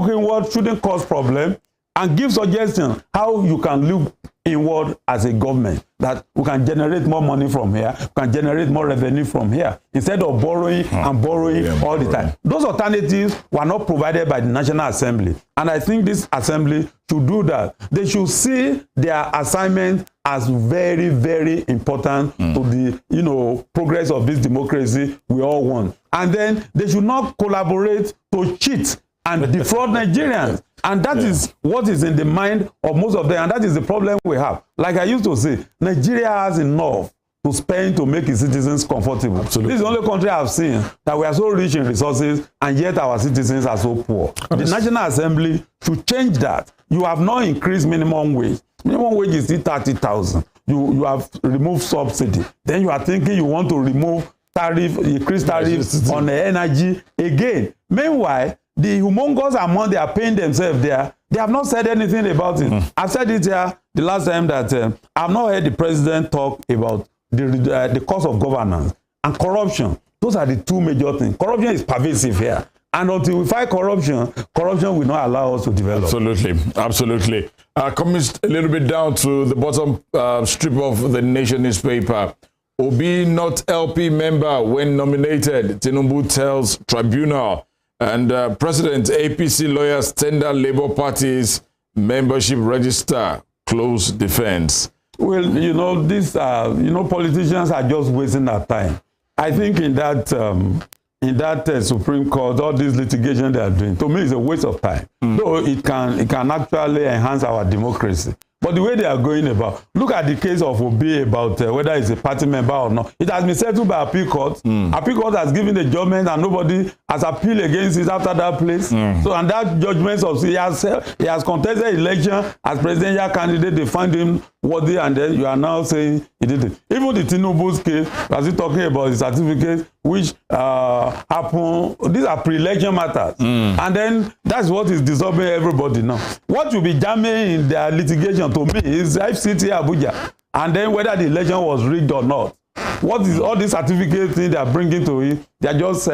inward shouldn't cause problem, and give suggestions how you can look inward as a government, that we can generate more money from here, we can generate more revenue from here, instead of borrowing and borrowing all the time. Those alternatives were not provided by the National Assembly, and I think this assembly should do that. They should see their assignment as very, very important to the progress of this democracy we all want. And then they should not collaborate to cheat and defraud Nigerians. And that is what is in the mind of most of them, and that is the problem we have. Like I used to say, Nigeria has enough to spend to make its citizens comfortable. Absolutely. This is the only country I've seen that we are so rich in resources and yet our citizens are so poor. The National Assembly should change that. You have not increased minimum wage. Minimum wage is still 30,000. You have removed subsidy. Then you are thinking you want to remove increase tariffs on the energy again. Meanwhile, the humongous amount they are paying themselves there, they have not said anything about it. I've said it here the last time that I've not heard the president talk about the cost of governance and corruption. Those are the two major things. Corruption is pervasive here. And until we fight corruption, corruption will not allow us to develop. Absolutely, absolutely. Coming a little bit down to the bottom strip of the Nation newspaper. Obi not LP member when nominated, Tinubu tells tribunal. And President APC lawyers tender Labour Party's membership register, close defense. Well, these politicians are just wasting their time. I think in that Supreme Court, all this litigation they are doing, to me, is a waste of time. Though it can actually enhance our democracy. But the way they are going about, look at the case of Obi about whether he's a party member or not. It has been settled by appeal court. Appeal court has given the judgment and nobody has appealed against it after that place. So, and that judgment of he has contested election as presidential candidate. They find him worthy, and then you are now saying he did it. Even the Tinubu's case, as we talking about the certificate, which happen, these are pre-election matters. And then that's what is disturbing everybody now. What will be jamming in their litigation to me is FCT Abuja, and then whether the election was rigged or not. What is all these certificate thing they are bringing to it? They are just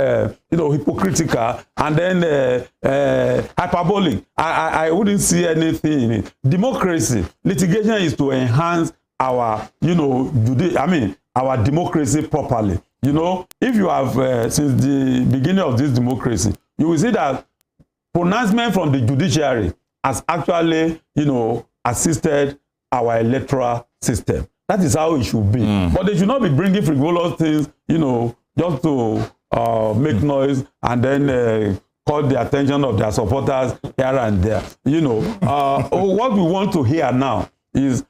hypocritical and then hyperbolic. I wouldn't see anything in it. Democracy, litigation is to enhance our our democracy properly. If you have since the beginning of this democracy, you will see that pronouncement from the judiciary has actually assisted our electoral system. That is how it should be. But they should not be bringing frivolous things, just to make noise and then call the attention of their supporters here and there. What we want to hear now is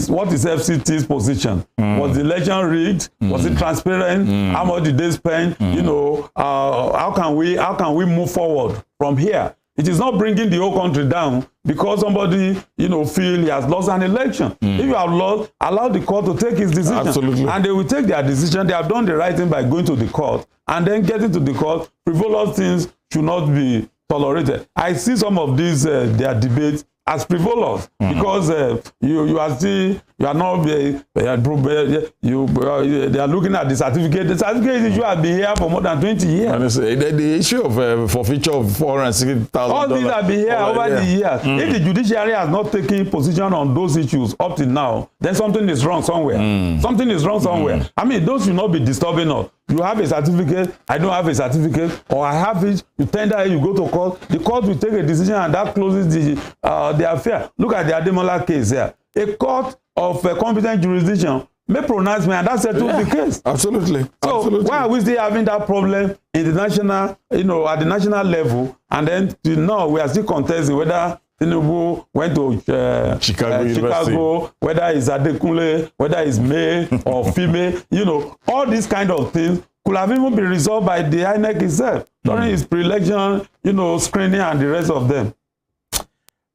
what is FCT's position? Was the election rigged? Was it transparent? How much did they spend? How can we move forward from here? It is not bringing the whole country down because somebody, feel he has lost an election. If you have lost, allow the court to take his decision. Absolutely. And they will take their decision. They have done the right thing by going to the court and then getting to the court. Frivolous things should not be tolerated. I see some of these their debates as frivolous because you are not they are looking at the certificate. The certificate issue has been here for more than 20 years. The issue of forfeiture of $460,000. All these have been here over the years. If the judiciary has not taken position on those issues up to now, then something is wrong somewhere. Something is wrong somewhere. I mean, those should not be disturbing us. You have a certificate, I don't have a certificate, or I have it, you tender it, you go to court, the court will take a decision and that closes the affair. Look at the Ademola case here. A court of competent jurisdiction may pronouncement and that settles the case. Absolutely. So absolutely. Why are we still having that problem in the national, at the national level, and then now we are still contesting whether Tinubu went to Chicago, whether it's Adekunle, whether it's male or female, you know, all these kind of things could have even been resolved by the INEC itself during his pre-election, you know, screening and the rest of them.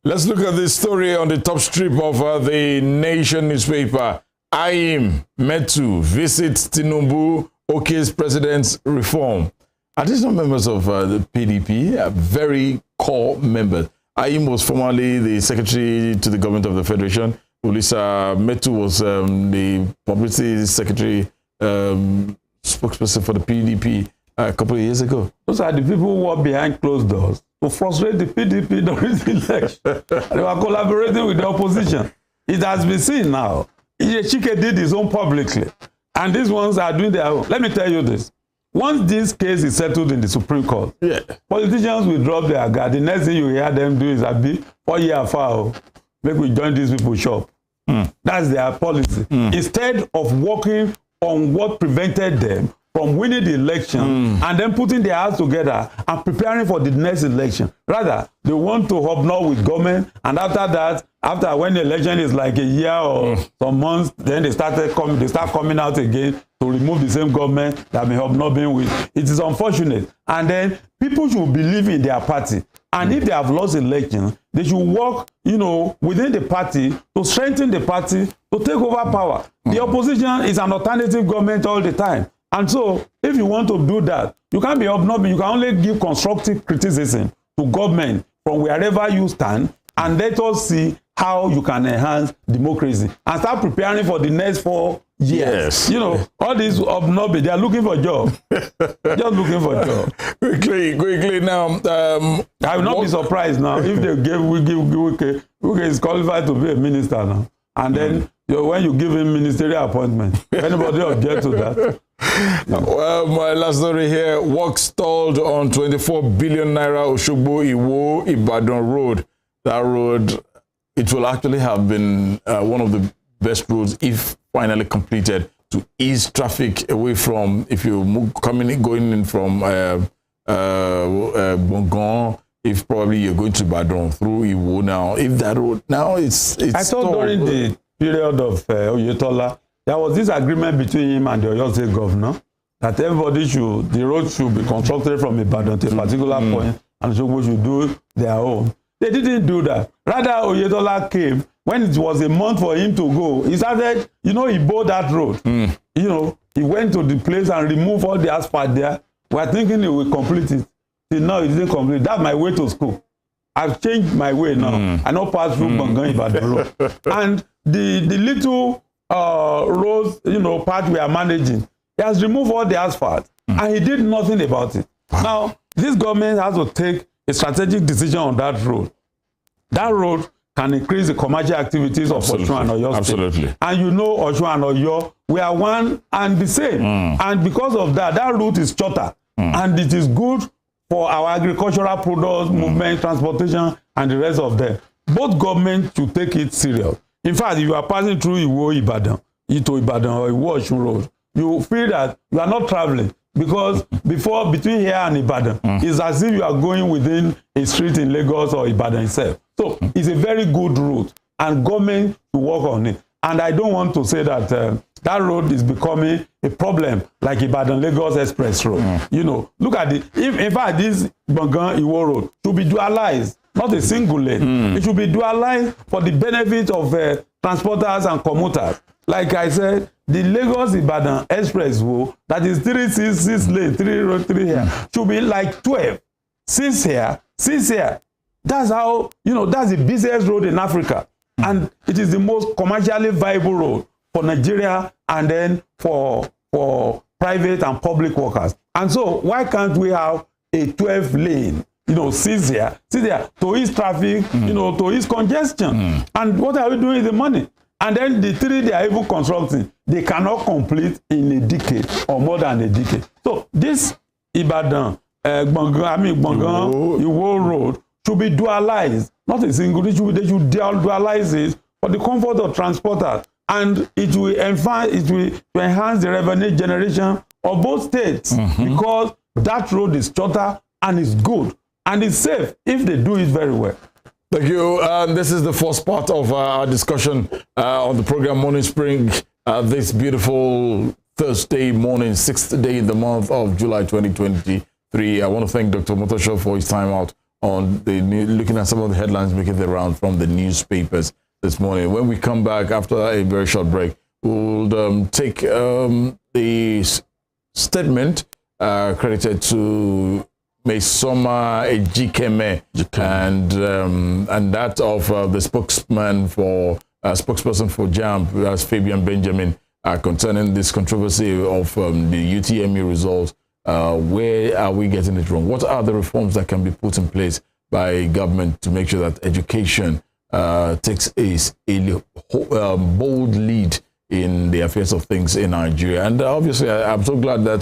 Let's look at this story on the top strip of the Nation newspaper. Ayim Metu visits Tinubu, OK's president's reform. Additional members of the PDP are very core members. Ayim was formerly the secretary to the government of the Federation. Ulisa Metu was the publicity secretary, spokesperson for the PDP a couple of years ago. Those are the people who were behind closed doors to frustrate the PDP during the election. They were collaborating with the opposition. It has been seen now. Chike did his own publicly, and these ones are doing their own. Let me tell you this. Once this case is settled in the Supreme Court, politicians will drop their guard. The next thing you hear them do is, "Abi, 4 years far, make we join these people shop." That's their policy. Instead of working on what prevented them from winning the election and then putting their hands together and preparing for the next election. Rather, they want to hobnob with government, and after that, after when the election is like a year or some months, then they start coming out again to remove the same government that may have not been with. It is unfortunate. And then people should believe in their party. And if they have lost election, they should work, you know, within the party to strengthen the party to take over power. The opposition is an alternative government all the time. And so, if you want to do that, you can't be hobnobbing. You can only give constructive criticism to government from wherever you stand, and let us see how you can enhance democracy and start preparing for the next 4 years. Yes. You know, all these hobnobbing, they are looking for a job. Just looking for a job. Quickly now. I will not be surprised now if they give Wike is qualified to be a minister now. And then when you give him ministerial appointment, anybody object to that? Well, my last story here. Work stalled on 24 billion naira Osogbo Iwo Ibadan road. That road, it will actually have been one of the best roads if finally completed to ease traffic away from, if you going in from Bongon, if probably you're going to Ibadan through Iwo now. If that road now it's I thought during the period of Oyetola, there was this agreement between him and the Oyo State governor that the road should be constructed from Ibadan to a particular point, and Osogbo should do their own. They didn't do that. Rather, Oyetola came when it was a month for him to go. He started, you know, he bought that road. You know, he went to the place and removed all the asphalt there. We are thinking he will complete it. Till now, he didn't complete. That's my way to school. I've changed my way now. I don't pass through Bongan Ibadan road. And the little roads, you know, part we are managing, he has removed all the asphalt, and he did nothing about it. Now, this government has to take a strategic decision on that road. That road can increase the commercial activities of Osun and Oyo State. Absolutely. And you know, Osun and Oyo, we are one and the same. And because of that, that route is shorter. And it is good for our agricultural products, movement, transportation, and the rest of them. Both governments should take it serious. In fact, if you are passing through Iwo Ibadan, Ito Ibadan or Iwo Osun Road, you feel that you are not traveling. Because between here and Ibadan, it's as if you are going within a street in Lagos or Ibadan itself. So it's a very good route, and government to work on it. And I don't want to say that that road is becoming a problem like Ibadan-Lagos Express Road. You know, look at it. In fact, this Bongan-Iwo Road should be dualized, not a single lane. It should be dualized for the benefit of transporters and commuters. Like I said, the Lagos-Ibadan Express Road, that is 6 lane, 3 road, 3 here, should be like 12. 6 here, 6 here. That's how, you know, that's the busiest road in Africa. And it is the most commercially viable road for Nigeria and then for private and public workers. And so why can't we have a 12 lane, you know, 6 here, to ease traffic, you know, to ease congestion? And what are we doing with the money? And then the 3 they are even constructing, they cannot complete in a decade or more than a decade. So this Ibadan, Bongan, Iwo Road should be dualized, not a single. They should dualize it for the comfort of transporters, and it will enhance the revenue generation of both states because that road is shorter and it's good and it's safe if they do it very well. Thank you. This is the first part of our discussion on the program Morning Spring. This beautiful Thursday morning, 6th day in the month of July 2023. I want to thank Dr. OMOTOSHO for his time out on looking at some of the headlines making their round from the newspapers this morning. When we come back after a very short break, we'll take the statement credited to Mesoma Ejikeme and that of the spokesperson for Jamb, as Fabian Benjamin, concerning this controversy of the UTME results. Where are we getting it wrong? What are the reforms that can be put in place by government to make sure that education takes a bold lead in the affairs of things in Nigeria? And obviously, I'm so glad that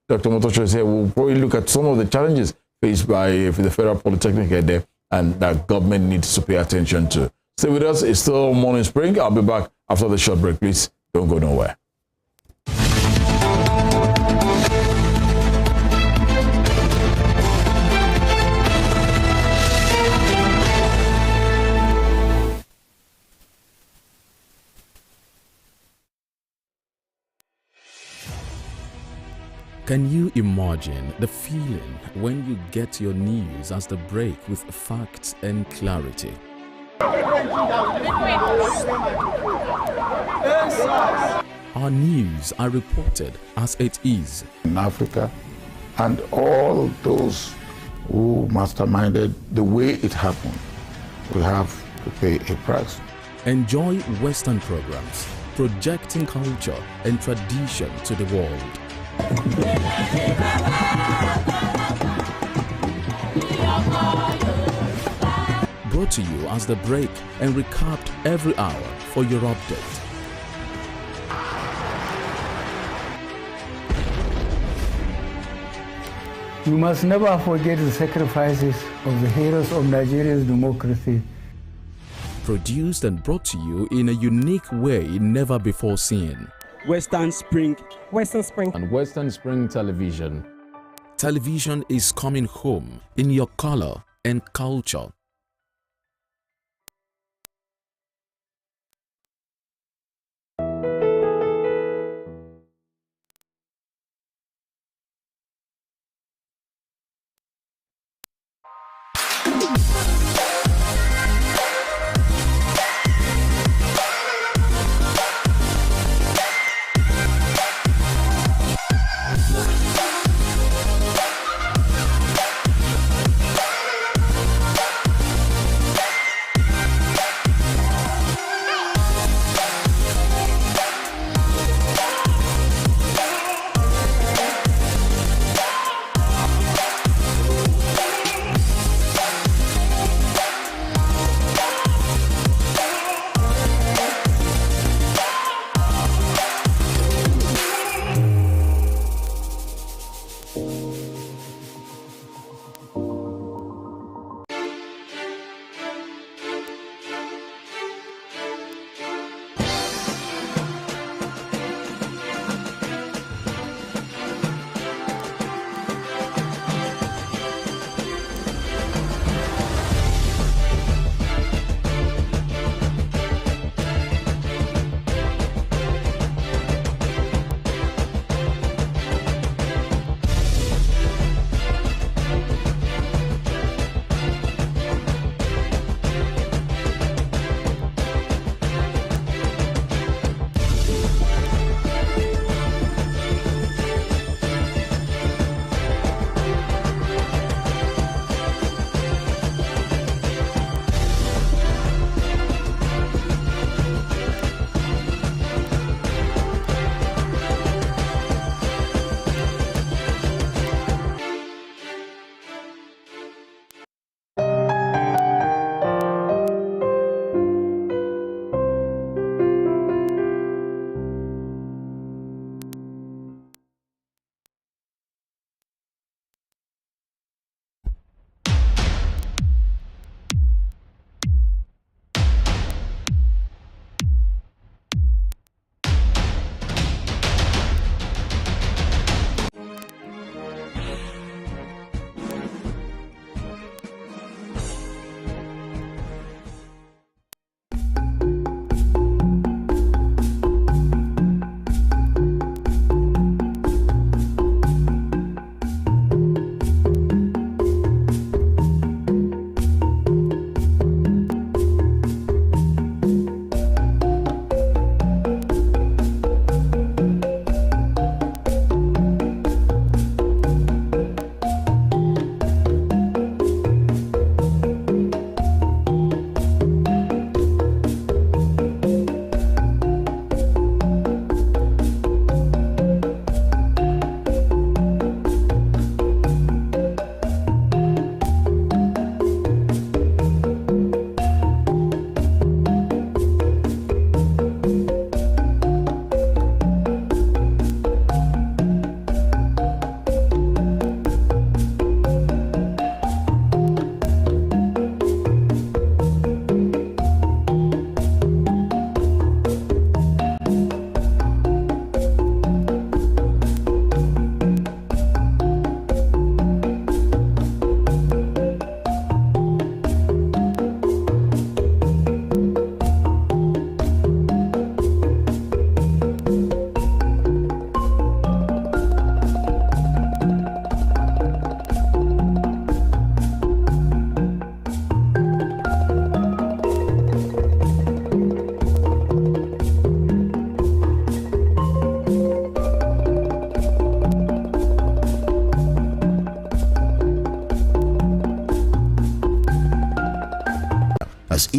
Dr. OMOTOSHO is here. We'll probably look at some of the challenges faced by the Federal Polytechnic there and that government needs to pay attention to. Stay with us. It's still Morning Spring. I'll be back after the short break. Please don't go nowhere. Can you imagine the feeling when you get your news as they break with facts and clarity? Our news are reported as it is. In Africa, and all those who masterminded the way it happened, we have to pay a price. Enjoy Western programs, projecting culture and tradition to the world. Brought to you as the break and recapped every hour for your update. We must never forget the sacrifices of the heroes of Nigeria's democracy. Produced and brought to you in a unique way never before seen. Western Spring. Western Spring. And Western Spring Television. Television is coming home in your color and culture.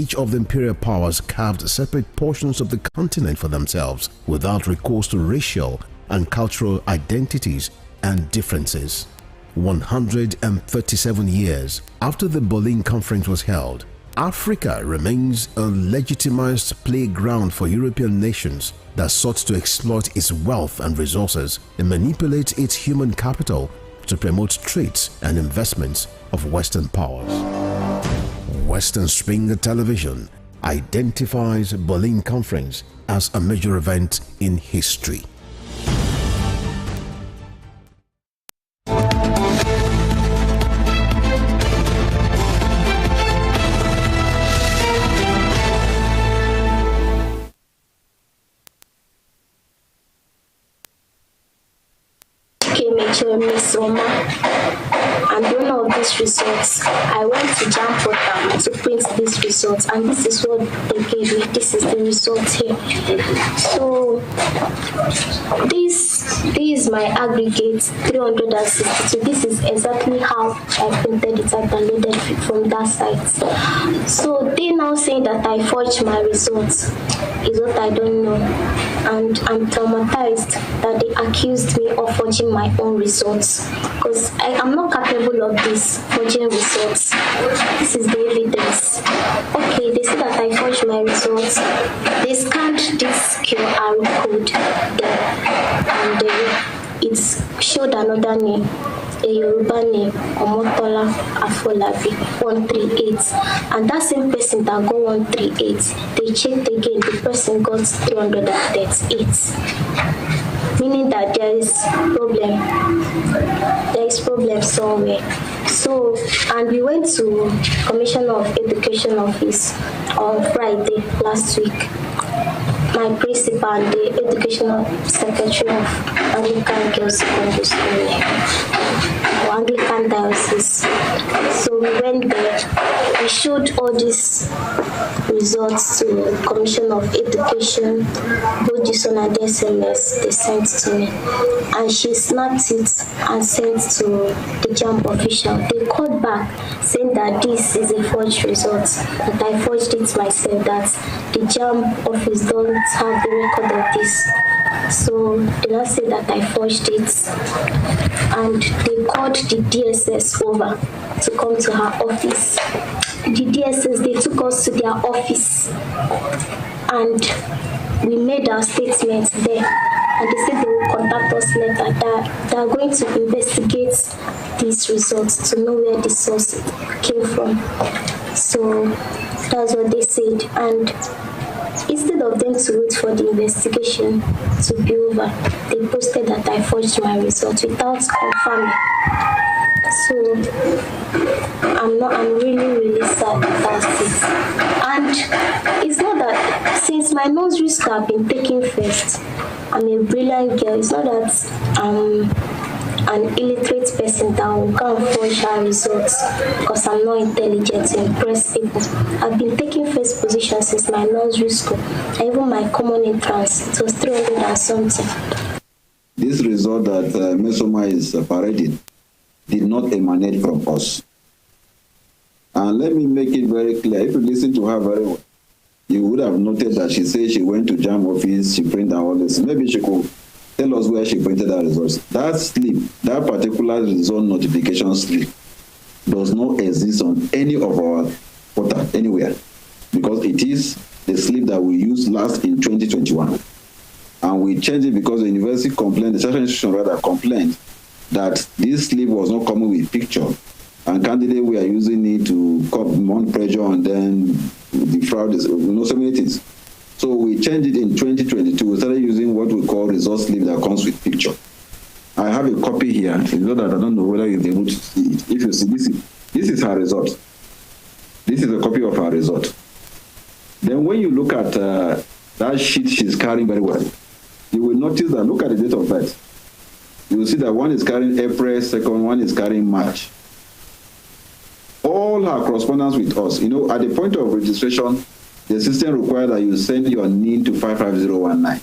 each of the imperial powers carved separate portions of the continent for themselves without recourse to racial and cultural identities and differences. 137 years after the Berlin Conference was held, Africa remains a legitimized playground for European nations that sought to exploit its wealth and resources and manipulate its human capital to promote trades and investments of Western powers. Western Spring Television identifies Berlin Conference as a major event in history. Miss Oma, and one of these results, I went to Jamb portal to print these results, and this is what they gave me. This is the result here. So this is my aggregate 362. This is exactly how I printed it and downloaded it from that site. So they now saying that I forged my results is what I don't know, and I'm traumatized that they accused me of forging my own results, because I am not capable of this forging results. This is the evidence. Okay, they say that I forged my results. They scanned this QR code there, and it showed another name, a Yoruba name, Omotola Afolabi 138, and that same person that got 138, they checked again, the person got 338, meaning that there is problem somewhere. So, and we went to Commissioner of Education office on Friday last week. My principal and the educational secretary of Anglican Girls Secondary School, or Anglican Diocese. So we went there. We showed all these results to Commission of Education, both this one and the SMS they sent to me, and she snapped it and sent to the Jamb official. They called back saying that this is a forged result, that I forged it myself, that the Jamb office don't have the record of this. So they now say that I forged it, and they called the DSS over to come to her office. The DSS, they took us to their office, and we made our statements there, and they said they will contact us later, that they are going to investigate these results to know where the source came from. So that's what they said, and instead of them to wait for the investigation to be over, they posted that I forged my results without confirming. So I'm really sad about it. And it's not that since my nursery school have been taken first, I'm a brilliant girl. It's not that I'm an illiterate person that will go and forge her results because I'm not intelligent to impress people. I've been taking first position since my nursery school, and even my common entrance, it was 300 and something. This result that Ms. Oma is parading did not emanate from us. And let me make it very clear. If you listen to her very well, you would have noted that she said she went to Jamb office, she printed all this. Maybe she could tell us where she printed her results. That slip, that particular result notification slip, does not exist on any of our portal anywhere, because it is the slip that we used last in 2021. And we changed it because the university complained, the social institution rather complained that this slip was not coming with picture, and candidates were using it to mount pressure and then defraud, so many things. So we changed it in 2022. We started using what we call result slip that comes with picture. I have a copy here. It's not that I don't know whether you'll be able to see it. If you see this is her result. This is a copy of her result. Then when you look at that sheet she's carrying very well, you will notice that, look at the date of birth. You will see that one is carrying April 2nd, one is carrying March. All her correspondence with us, at the point of registration, the system requires that you send your NIN to 55019.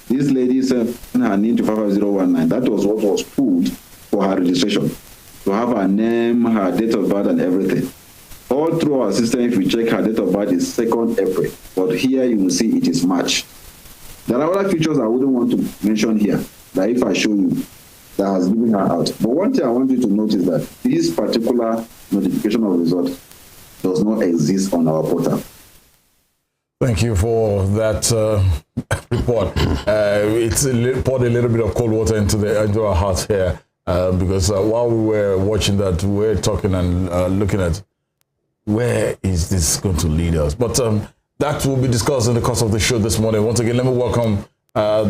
This lady sent her NIN to 55019. That was what was pulled for her registration, to have her name, her date of birth, and everything. All through our system, if you check her date of birth is 2nd April, but here you will see it is March. There are other features I wouldn't want to mention here, that if I show you, that has given her out. But one thing I want you to notice that this particular notification of result does not exist on our portal. Thank you for that report. It's poured a little bit of cold water into our hearts here because while we were watching that, we were talking and looking at where is this going to lead us. But that will be discussed in the course of the show this morning. Once again, let me welcome I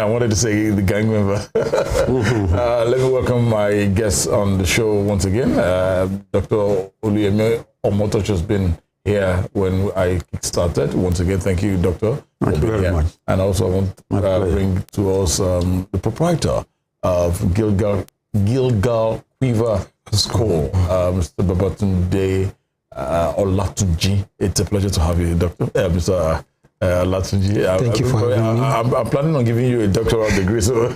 wanted to say the gang member. Let me welcome my guest on the show once again. Dr. OLUYEMI OMOTOSHO has been here when I started. Once again, thank you, Doctor. Thank you very much. And also I want to bring to us the proprietor of Gilgal Quiver School, Mr. BABATUNDE OLATUNJI. It's a pleasure to have you, Doctor. Mr. OLATUNJI. Thank you for having me. I'm planning on giving you a doctoral degree. So,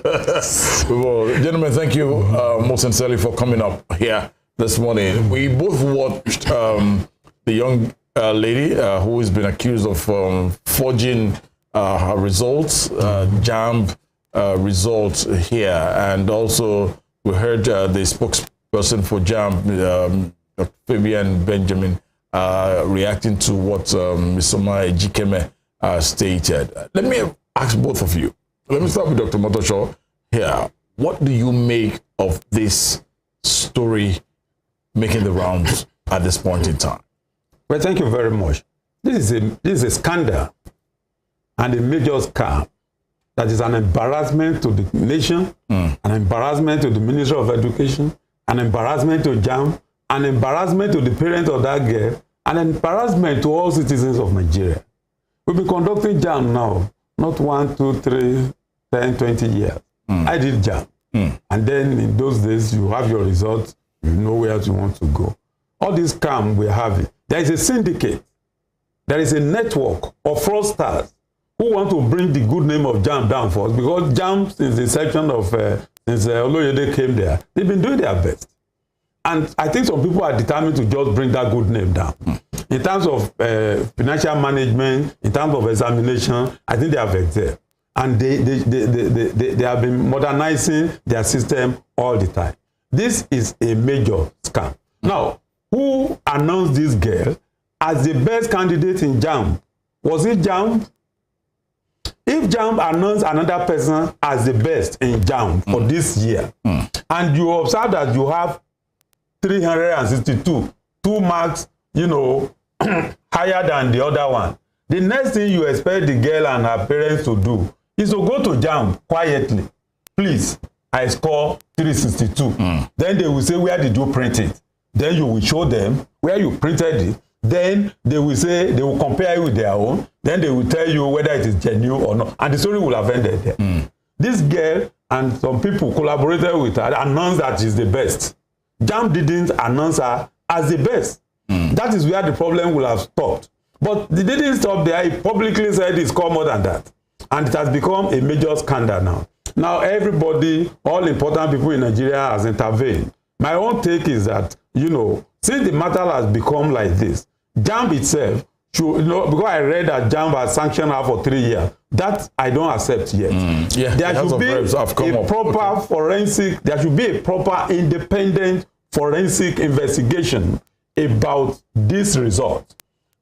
well, gentlemen, thank you most sincerely for coming up here this morning. We both watched the young lady who has been accused of forging her results, Jamb results here, and also we heard the spokesperson for Jamb, Dr. Fabian Benjamin, reacting to what Mr. Ejikeme stated. Let me ask both of you. Let me start with Dr. OMOTOSHO here. What do you make of this story making the rounds at this point in time? Well, thank you very much. This is a scandal and a major scam that is an embarrassment to the nation, an embarrassment to the Ministry of Education, an embarrassment to Jamb, an embarrassment to the parents of that girl, an embarrassment to all citizens of Nigeria. We've been conducting Jamb now, not 1, 2, 3, 10, 20 years. I did Jamb. And then in those days, you have your results, you know where you want to go. All this scam we're having. There is a syndicate. There is a network of fraudsters who want to bring the good name of Jamb down for us, because Jamb, since the inception of, since Oluyede came there, they've been doing their best. And I think some people are determined to just bring that good name down. In terms of financial management, in terms of examination, I think they have excelled. And they have been modernizing their system all the time. This is a major scam. Now, who announced this girl as the best candidate in Jamb? Was it Jamb? If Jamb announced another person as the best in Jamb for this year, and you observe that you have 362, 2 marks, you know, higher than the other one, the next thing you expect the girl and her parents to do is to go to Jamb quietly. Please, I score 362. Then they will say, where did you print it? Then you will show them where you printed it. Then they will say, they will compare it with their own. Then they will tell you whether it is genuine or not. And the story will have ended there. This girl and some people collaborated with her, announced that she's the best. Jamb didn't announce her as the best. That is where the problem will have stopped. But they didn't stop there. He publicly said he scored more than that. And it has become a major scandal now. Now everybody, all important people in Nigeria has intervened. My own take is that, you know, since the matter has become like this, Jamb itself should, you know, because I read that Jamb has sanctioned her for 3 years. That I don't accept yet. Yeah, there should be a proper forensic, there should be a proper independent forensic investigation about this result.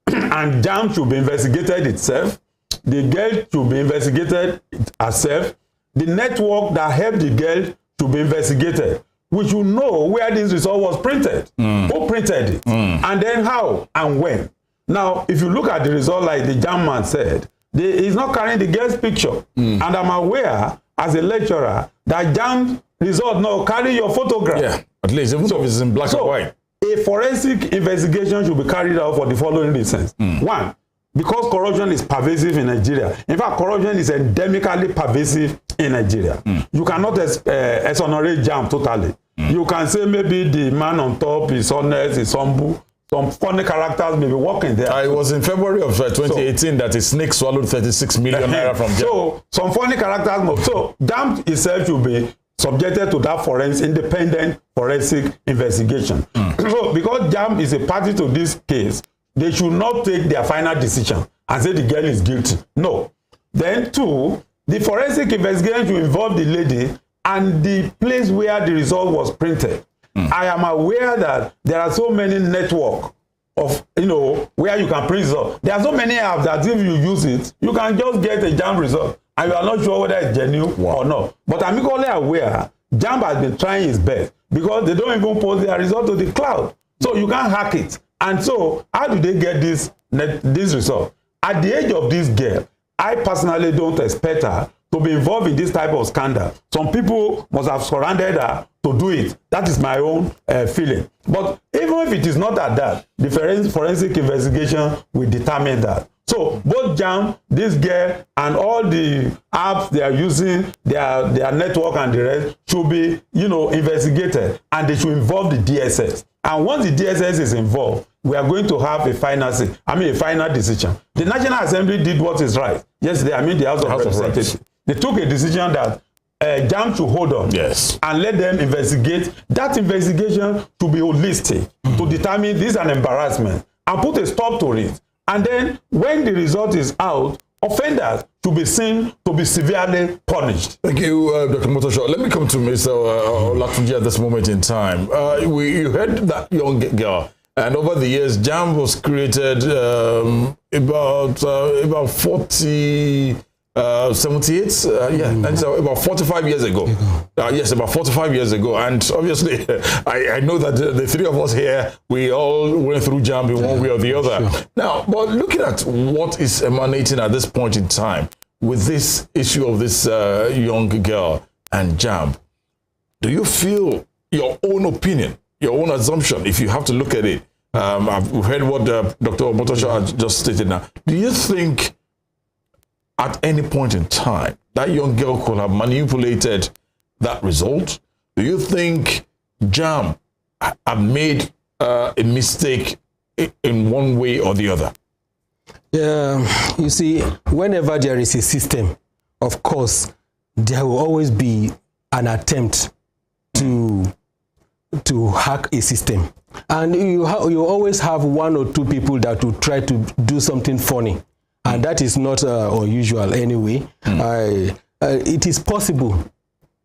And Jamb should be investigated itself. The girl should be investigated herself. The network that helped the girl should be investigated. We should know where this result was printed, who printed it, and then how and when. Now, if you look at the result, like the Jamb man said, he's not carrying the girl's picture. And I'm aware, as a lecturer, that Jamb result now carry your photograph. Yeah, at least even if it's in black and white. A forensic investigation should be carried out for the following reasons. One, because corruption is pervasive in Nigeria. In fact, corruption is endemically pervasive in Nigeria. You cannot exonerate Jamb totally. You can say maybe the man on top is honest, is humble. Some funny characters may be working there. It was in February of 2018 that a snake swallowed 36 million naira from Jamb. So some funny characters. So Jamb itself should be subjected to that independent forensic investigation. So because Jamb is a party to this case, they should not take their final decision and say the girl is guilty. No. Then two, the forensic investigation should involve the lady and the place where the result was printed. I am aware that there are so many networks of, where you can print results. There are so many apps that if you use it, you can just get a Jamb result and you are not sure whether it's genuine or not. But I'm equally aware Jamb has been trying his best because they don't even post their result to the cloud. So you can't hack it. And so how do they get this result? At the age of this girl, I personally don't expect her to be involved in this type of scandal. Some people must have surrounded her to do it. That is my own feeling. But even if it is not at that, the forensic investigation will determine that. So both Jamb, this girl, and all the apps they are using, their network and the rest should be, investigated, and they should involve the DSS. And once the DSS is involved, we are going to have a final decision. The National Assembly did what is right yesterday. The House of Representatives. They took a decision that Jamb should hold on and let them investigate. That investigation should be holistic to determine this is an embarrassment and put a stop to it. And then when the result is out, offenders to be seen to be severely punished. Thank you, Dr. Omotosho. Let me come to Mr. OLATUNJI at this moment in time. You heard that young girl, and over the years, Jamb was created about 78, and so about 45 years ago. Yes, about 45 years ago. And obviously, I know that the three of us here, we all went through Jamb in one way or the other. Sure. Now, but looking at what is emanating at this point in time with this issue of this young girl and Jamb, do you feel your own opinion, your own assumption, if you have to look at it? I've heard what Dr. Omotosho has just stated now. Do you think at any point in time that young girl could have manipulated that result? Do you think Jamb have made a mistake in one way or the other? You see, whenever there is a system, of course, there will always be an attempt to hack a system. And you always have one or two people that will try to do something funny. And that is not unusual anyway. It is possible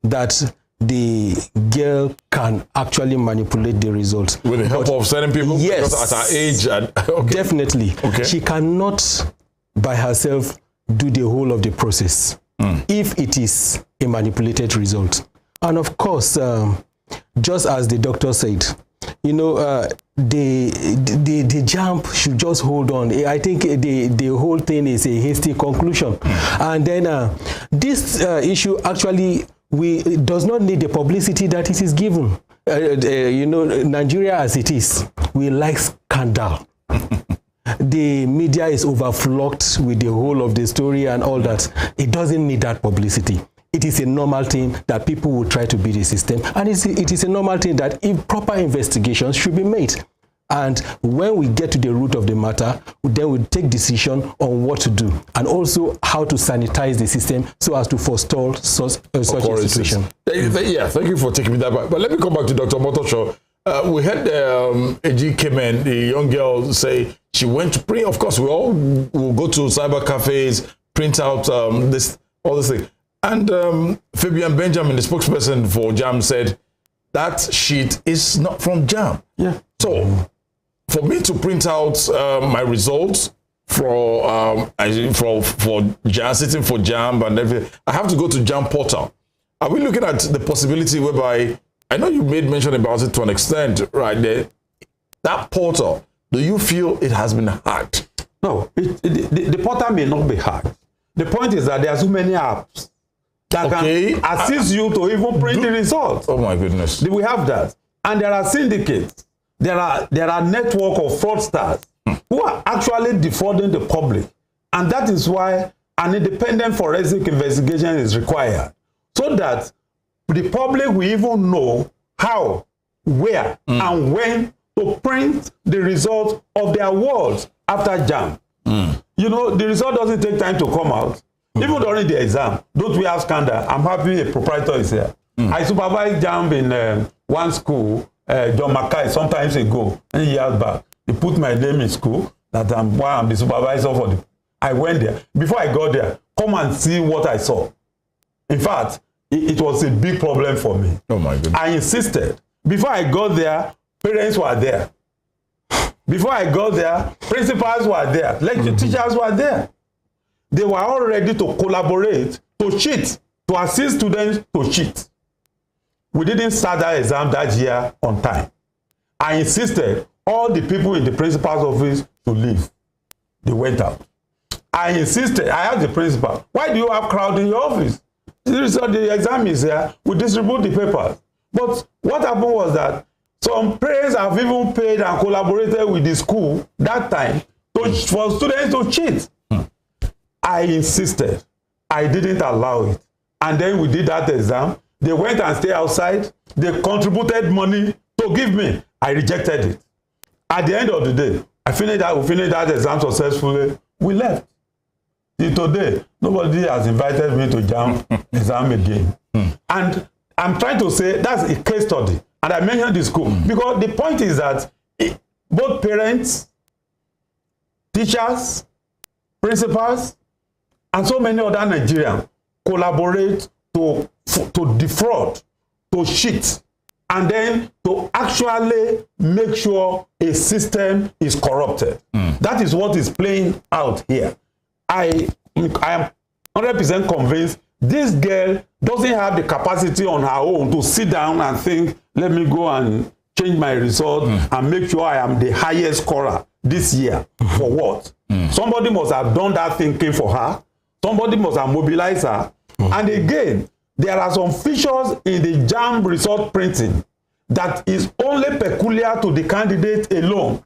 that the girl can actually manipulate the results. With the help of certain people? Yes. Because at her age? Okay. Definitely. Okay. She cannot by herself do the whole of the process if it is a manipulated result. And of course, just as the doctor said, the Jamb should just hold on. I think the whole thing is a hasty conclusion. And then this issue actually does not need the publicity that it is given. Nigeria as it is, we like scandal. The media is overflocked with the whole of the story and all that. It doesn't need that publicity. It is a normal thing that people will try to beat the system, and it is a normal thing that if proper investigations should be made. And when we get to the root of the matter, then we take decision on what to do and also how to sanitize the system so as to forestall such a situation. Yeah, thank you for taking me that back. But let me come back to Dr. Omotosho. We had AG came in, the young girl say she went to print. Of course, we all will go to cyber cafes, print out all this thing. And Fabian Benjamin, the spokesperson for Jamb, said that sheet is not from Jamb. Yeah. So for me to print out my results for Jamb, sitting for Jamb and everything, I have to go to Jamb portal. Are we looking at the possibility whereby, I know you made mention about it to an extent right there, that portal, do you feel it has been hacked? No, the portal may not be hacked. The point is that there are so many apps that can assist you to even print the results. Oh my goodness. We have that. And there are syndicates. There are network of fraudsters who are actually defrauding the public. And that is why an independent forensic investigation is required. So that the public will even know how, where, and when to print the result of their words after Jamb. The result doesn't take time to come out. Even during the exam, don't we have scandal? I'm happy a proprietor is here. I supervised Jamb in one school, John Mackay, sometimes ago, many years back. He put my name in school, that I'm the supervisor for the... I went there. Before I got there, come and see what I saw. In fact, it was a big problem for me. Oh my goodness. I insisted. Before I got there, parents were there. Before I got there, principals were there. Lecture teachers were there. They were all ready to collaborate, to cheat, to assist students to cheat. We didn't start that exam that year on time. I insisted all the people in the principal's office to leave. They went out. I insisted, I asked the principal, why do you have crowd in your office? The exam is here, we distribute the papers. But what happened was that some parents have even paid and collaborated with the school that time for students to cheat. I insisted. I didn't allow it. And then we did that exam. They went and stayed outside. They contributed money to give me. I rejected it. At the end of the day, we finished that exam successfully. We left. Till today, nobody has invited me to Jamb exam again. And I'm trying to say that's a case study. And I mentioned the school because the point is that both parents, teachers, principals, and so many other Nigerians collaborate to defraud, to cheat, and then to actually make sure a system is corrupted. That is what is playing out here. I am 100% convinced this girl doesn't have the capacity on her own to sit down and think, let me go and change my result and make sure I am the highest scorer this year. For what? Somebody must have done that thinking for her. Somebody must have mobilized her. And again, there are some features in the Jamb result printing that is only peculiar to the candidate alone.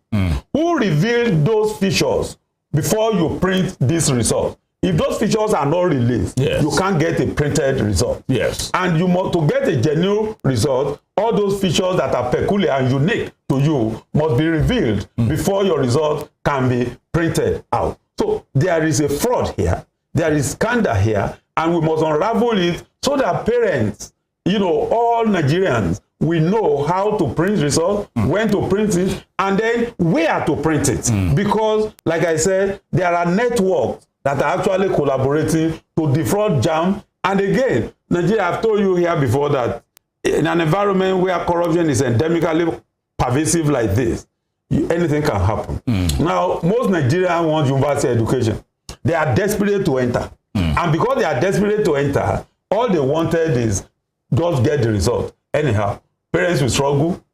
Who revealed those features before you print this result? If those features are not released, you can't get a printed result. And you must, to get a genuine result, all those features that are peculiar and unique to you must be revealed before your result can be printed out. So there is a fraud here, there is scandal here, and we must unravel it so that parents, you know, all Nigerians, we know how to print results, when to print it, and then where to print it. Because, like I said, there are networks that are actually collaborating to defraud Jamb. And again, Nigeria, I've told you here before that in an environment where corruption is endemically pervasive like this, anything can happen. Now, most Nigerians want university education. They are desperate to enter. And because they are desperate to enter, all they wanted is just get the result. Anyhow, parents will struggle,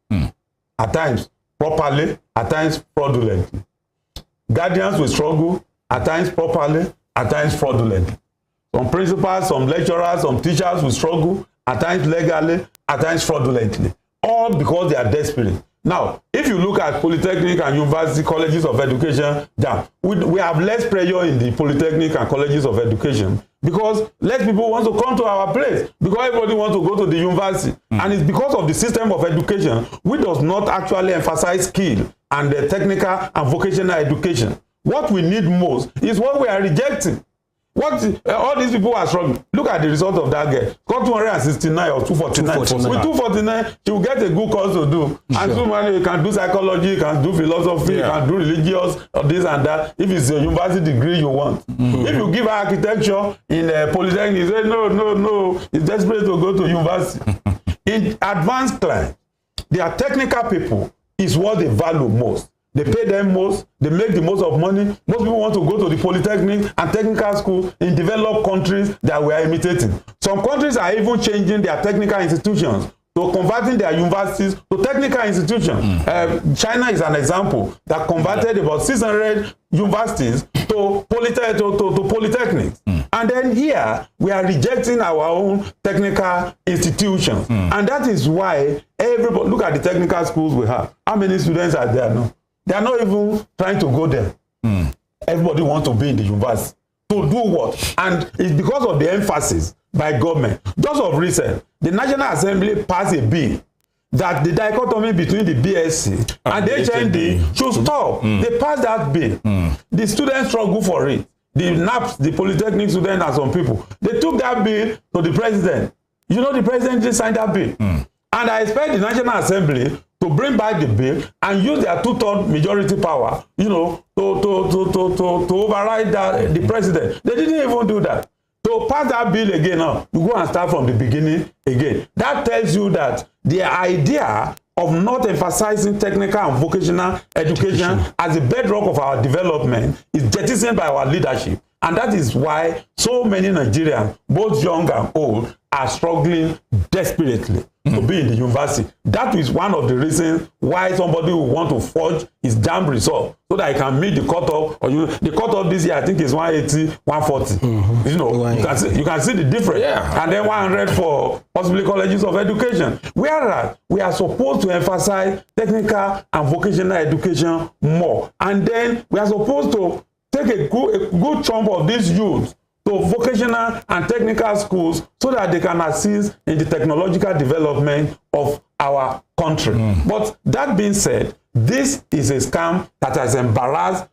at times properly, at times fraudulently. Guardians will struggle, at times properly, at times fraudulently. Some principals, some lecturers, some teachers will struggle, at times legally, at times fraudulently. All because they are desperate. Now, if you look at polytechnic and university colleges of education, we have less pressure in the polytechnic and colleges of education because less people want to come to our place because everybody wants to go to the university. And it's because of the system of education which does not actually emphasize skill and the technical and vocational education. What we need most is what we are rejecting. What all these people are struggling. Look at the result of that girl. Got 269 or 249. With 249, she will get a good course to do. And somebody can do psychology, you can do philosophy, you can do religious, or this and that. If it's a university degree you want. If you give her architecture in a polytechnic, you say, no, it's desperate to go to university. In advanced class, their technical people is what they value most. They pay them most, they make the most of money. Most people want to go to the polytechnic and technical school in developed countries that we are imitating. Some countries are even changing their technical institutions to converting their universities to technical institutions. China is an example that converted about 600 universities to polytechnics. And then here, we are rejecting our own technical institutions. And that is why everybody, look at the technical schools we have. How many students are there now? They are not even trying to go there. Everybody wants to be in the university. To do what? And it's because of the emphasis by government. Just of recent, the National Assembly passed a bill that the dichotomy between the BSc and the HND should stop. They passed that bill. The students struggle for it. The NAPS, the polytechnic students and some people, they took that bill to the president. You know, the president didn't sign that bill. And I expect the National Assembly to bring back the bill and use their 2/3 majority power, you know, to override the president. They didn't even do that. To pass that bill again now, you go and start from the beginning again. That tells you that the idea of not emphasizing technical and vocational education as the bedrock of our development is jettisoned by our leadership. And that is why so many Nigerians, both young and old, are struggling desperately to be in the university. That is one of the reasons why somebody will want to forge his Jamb result so that he can meet the cutoff. Or the cutoff this year, I think, is 180, 140. You know, you can see the difference. Yeah. And then 100 for possibly colleges of education. Whereas we are supposed to emphasize technical and vocational education more. And then we are supposed to take a good chunk of these youth to vocational and technical schools so that they can assist in the technological development of our country. But that being said, this is a scam that has embarrassed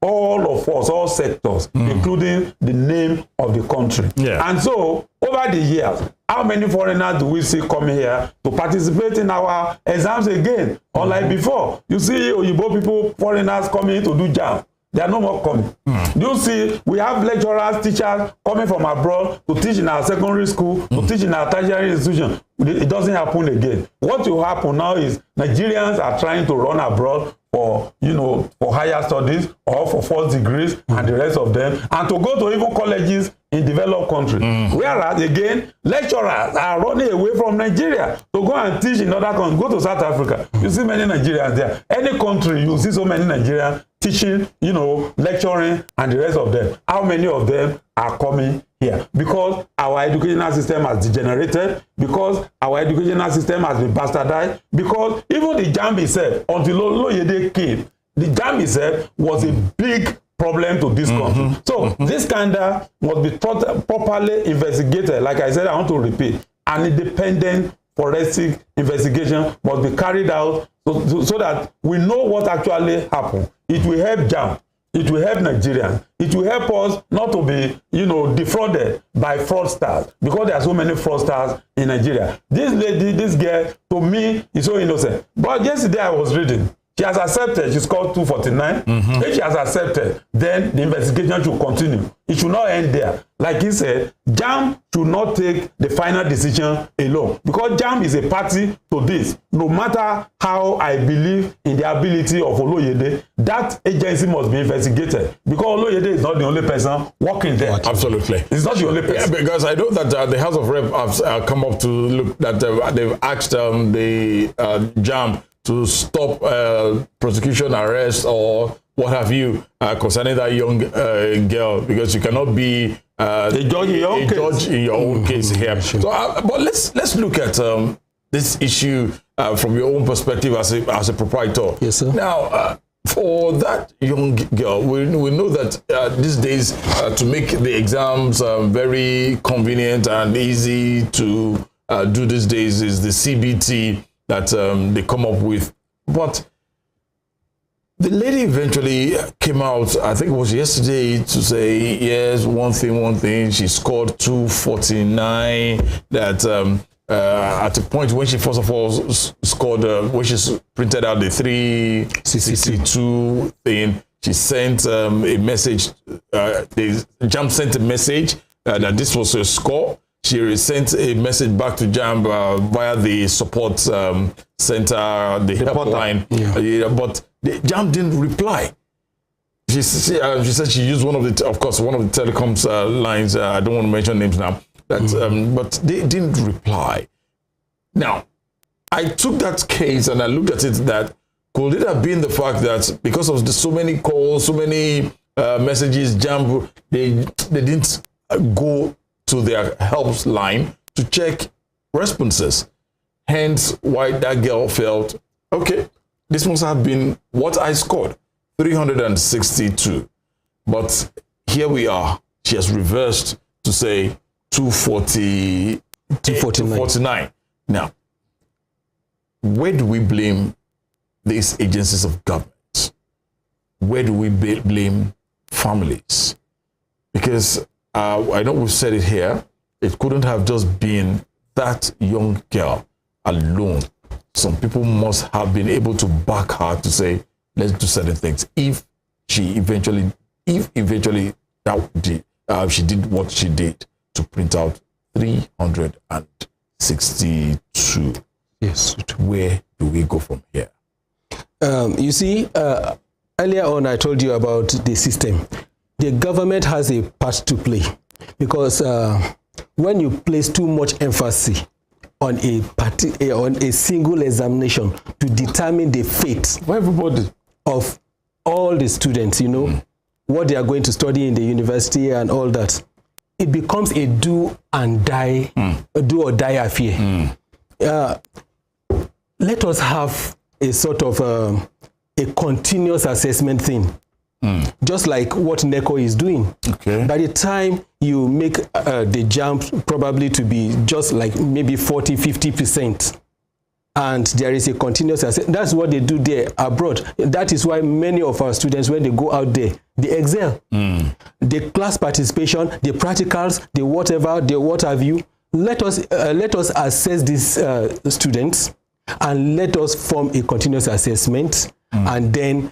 all of us, all sectors, including the name of the country. Yeah. And so, over the years, how many foreigners do we see coming here to participate in our exams again? Unlike before, you see Oyibo people, foreigners coming to do Jamb. They are no more coming. You see, we have lecturers, teachers coming from abroad to teach in our secondary school, to teach in our tertiary institution. It doesn't happen again. What will happen now is Nigerians are trying to run abroad for, you know, for higher studies or for first degrees and the rest of them, and to go to even colleges in developed countries. Whereas, again, lecturers are running away from Nigeria to go and teach in other countries. Go to South Africa. You see many Nigerians there. Any country, you see so many Nigerians teaching, you know, lecturing, and the rest of them. How many of them are coming here? Because our educational system has degenerated, because our educational system has been bastardized, because even the Jamb itself, until Oluyede came, the Jamb itself was a big problem to this country. So this scandal must be properly investigated. Like I said, I want to repeat, an independent forensic investigation must be carried out so that we know what actually happened. It will help Jamb. It will help Nigerians. It will help us not to be, you know, defrauded by fraudsters, because there are so many fraudsters in Nigeria. This lady, this girl, to me, is so innocent. But yesterday I was reading. She has accepted. She's called 249. If she has accepted, then the investigation should continue. It should not end there. Like he said, Jamb should not take the final decision alone, because Jamb is a party to this. No matter how I believe in the ability of Oluyede, that agency must be investigated, because Oluyede is not the only person working there. Absolutely. It's not the only person. Yeah, because I know that the House of Rep have come up to look that they've asked the Jamb to stop prosecution, arrest, or what have you concerning that young girl, because you cannot be a judge in your own case here. So, but let's look at this issue from your own perspective as a proprietor. Yes, sir. Now, for that young girl, we know that these days to make the exams very convenient and easy to do these days is the CBT that they come up with. But the lady eventually came out, I think it was yesterday, to say, yes, one thing, she scored 249, that at a point when she first of all scored, when she printed out the 362 thing, she sent a message, the Jamb sent a message that this was her score. She sent a message back to Jamb via the support center, the helpline. But the Jamb didn't reply. She said she used one of the telecoms lines. I don't want to mention names now. But they didn't reply. Now, I took that case and I looked at it. That could it have been the fact that because of so many calls, so many messages, Jamb they didn't go to their help line to check responses. Hence why that girl felt, okay, this must have been what I scored, 362. But here we are. She has reversed to say 249. Now, where do we blame these agencies of government? Where do we blame families? Because I know we've said it here, it couldn't have just been that young girl alone, some people must have been able to back her to say, let's do certain things. If eventually she did what she did to print out 362. Yes. Where do we go from here? You see, earlier on I told you about the system. The government has a part to play, because when you place too much emphasis on a single examination to determine the fate for everybody of all the students, you know, what they are going to study in the university and all that, it becomes a do or die affair. Let us have a sort of a continuous assessment thing. Just like what NECO is doing. Okay. By the time you make the Jamb probably to be just like maybe 40-50%, and there is a continuous assessment. That's what they do there abroad. That is why many of our students, when they go out there, they excel. The class participation, the practicals, the whatever, the what have you. Let us assess these students, and let us form a continuous assessment, and then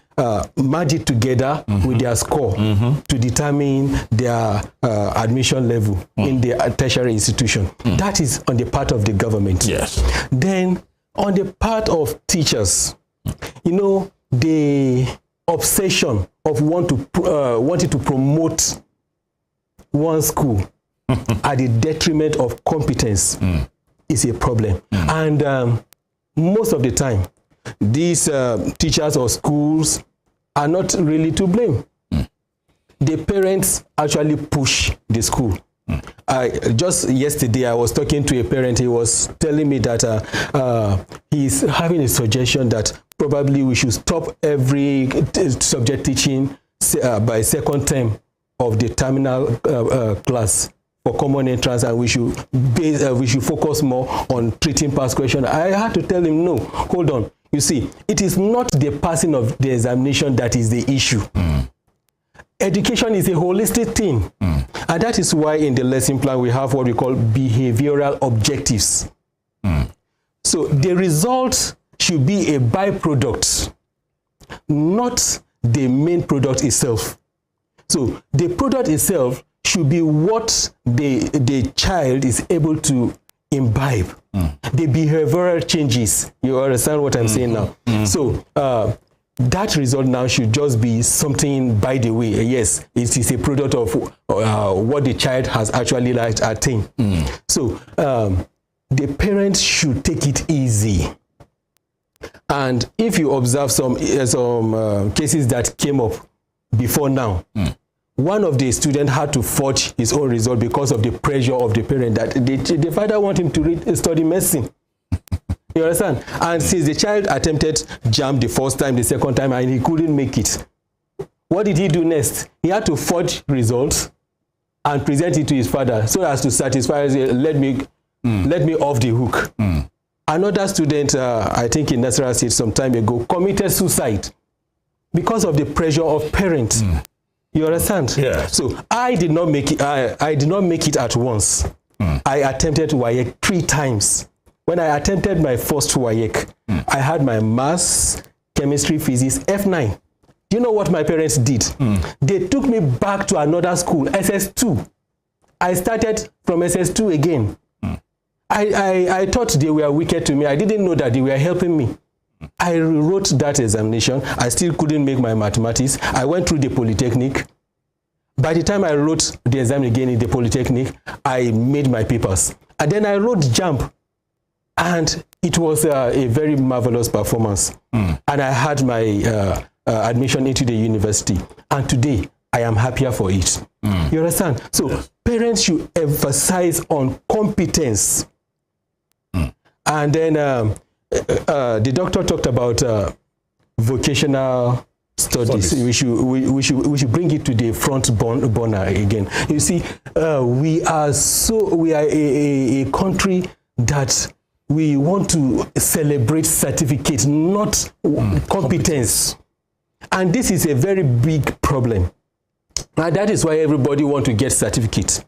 merge it together with their score to determine their admission level in the tertiary institution. That is on the part of the government. Yes. Then on the part of teachers, you know, the obsession of wanting to promote one school at the detriment of competence is a problem. And most of the time, these teachers or schools are not really to blame. The parents actually push the school. Just yesterday, I was talking to a parent. He was telling me that he's having a suggestion that probably we should stop every subject teaching by second term of the terminal class for common entrance, and we should focus more on treating past question. I had to tell him, no, hold on. You see, it is not the passing of the examination that is the issue. Education is a holistic thing. And that is why in the lesson plan we have what we call behavioral objectives. So the result should be a byproduct, not the main product itself. So the product itself should be what the child is able to imbibe. The behavioral changes. You understand what I'm saying now? So that result now should just be something by the way. Yes, it is a product of what the child has actually attained. So the parents should take it easy. And if you observe some cases that came up before now, one of the students had to forge his own result because of the pressure of the parent that the father wanted him to study medicine. You understand? And since the child attempted Jamb the first time, the second time, and he couldn't make it, what did he do next? He had to forge results and present it to his father so as to satisfy, let me off the hook. Another student, I think in Nasarawa State some time ago, committed suicide because of the pressure of parents. You understand? Yeah. So I did not make it. I did not make it at once. I attempted WAEC 3 times. When I attempted my first WAEC, I had my maths, chemistry, physics, F9. Do you know what my parents did? They took me back to another school, SS2. I started from SS2 again. I thought they were wicked to me. I didn't know that they were helping me. I wrote that examination. I still couldn't make my mathematics. I went through the Polytechnic. By the time I wrote the exam again in the Polytechnic, I made my papers. And then I wrote Jamb. And it was a very marvelous performance. And I had my admission into the university. And today, I am happier for it. You understand? So parents should emphasize on competence. And then the doctor talked about vocational studies. We should bring it to the front burner again. You see, we are a country that we want to celebrate certificates, not competence. And this is a very big problem. And that is why everybody wants to get certificates.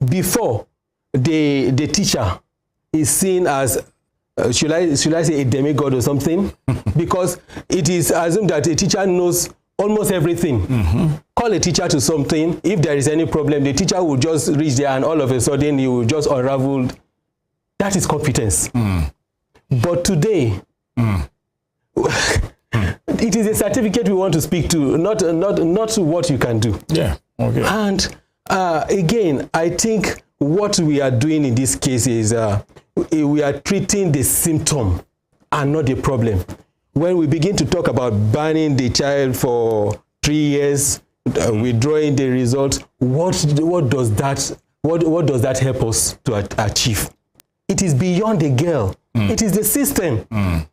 Before, the teacher is seen as, should I say a demigod or something? Because it is assumed that a teacher knows almost everything. Call a teacher to something, if there is any problem, the teacher will just reach there and all of a sudden he will just unravel. That is competence. But today, it is a certificate we want to speak to, not to what you can do. Yeah. Okay. And again, I think what we are doing in this case is we are treating the symptom and not the problem. When we begin to talk about banning the child for 3 years, withdrawing the results, what does that help us to achieve? It is beyond the girl. It is the system.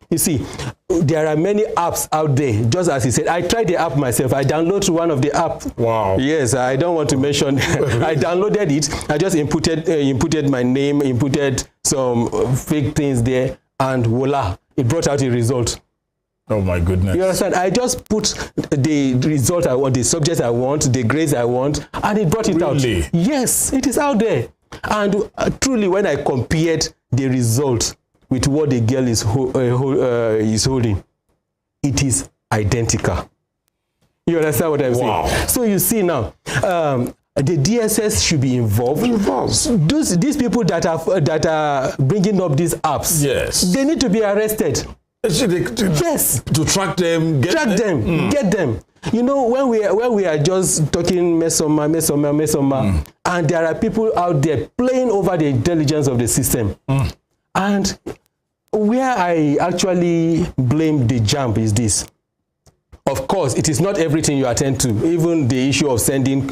You see, there are many apps out there. Just as he said, I tried the app myself. I downloaded one of the app. Wow. Yes, I don't want to mention. I downloaded it. I just inputted my name, inputted some fake things there, and voila, it brought out a result. Oh my goodness. You understand? I just put the result I want, the subject I want, the grades I want, and it brought it out. Yes, it is out there. And truly, when I compared the result with what the girl is holding, it is identical. You understand what I'm saying? So you see now, the DSS should be involved. These people that are bringing up these apps, yes, they need to be arrested. Yes, to track them, get them. You know, when we are just talking mesoma, and there are people out there playing over the intelligence of the system. And where I actually blame the Jamb is this. Of course, it is not everything you attend to. Even the issue of sending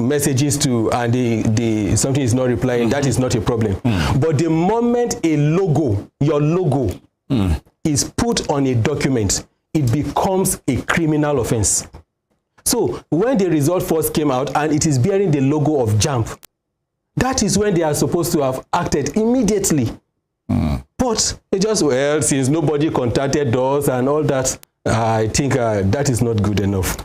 messages to and something is not replying, that is not a problem. But the moment a logo, your logo, is put on a document, it becomes a criminal offense. So when the result first came out and it is bearing the logo of Jamb, that is when they are supposed to have acted immediately. But it just, well, since nobody contacted us and all that, I think that is not good enough.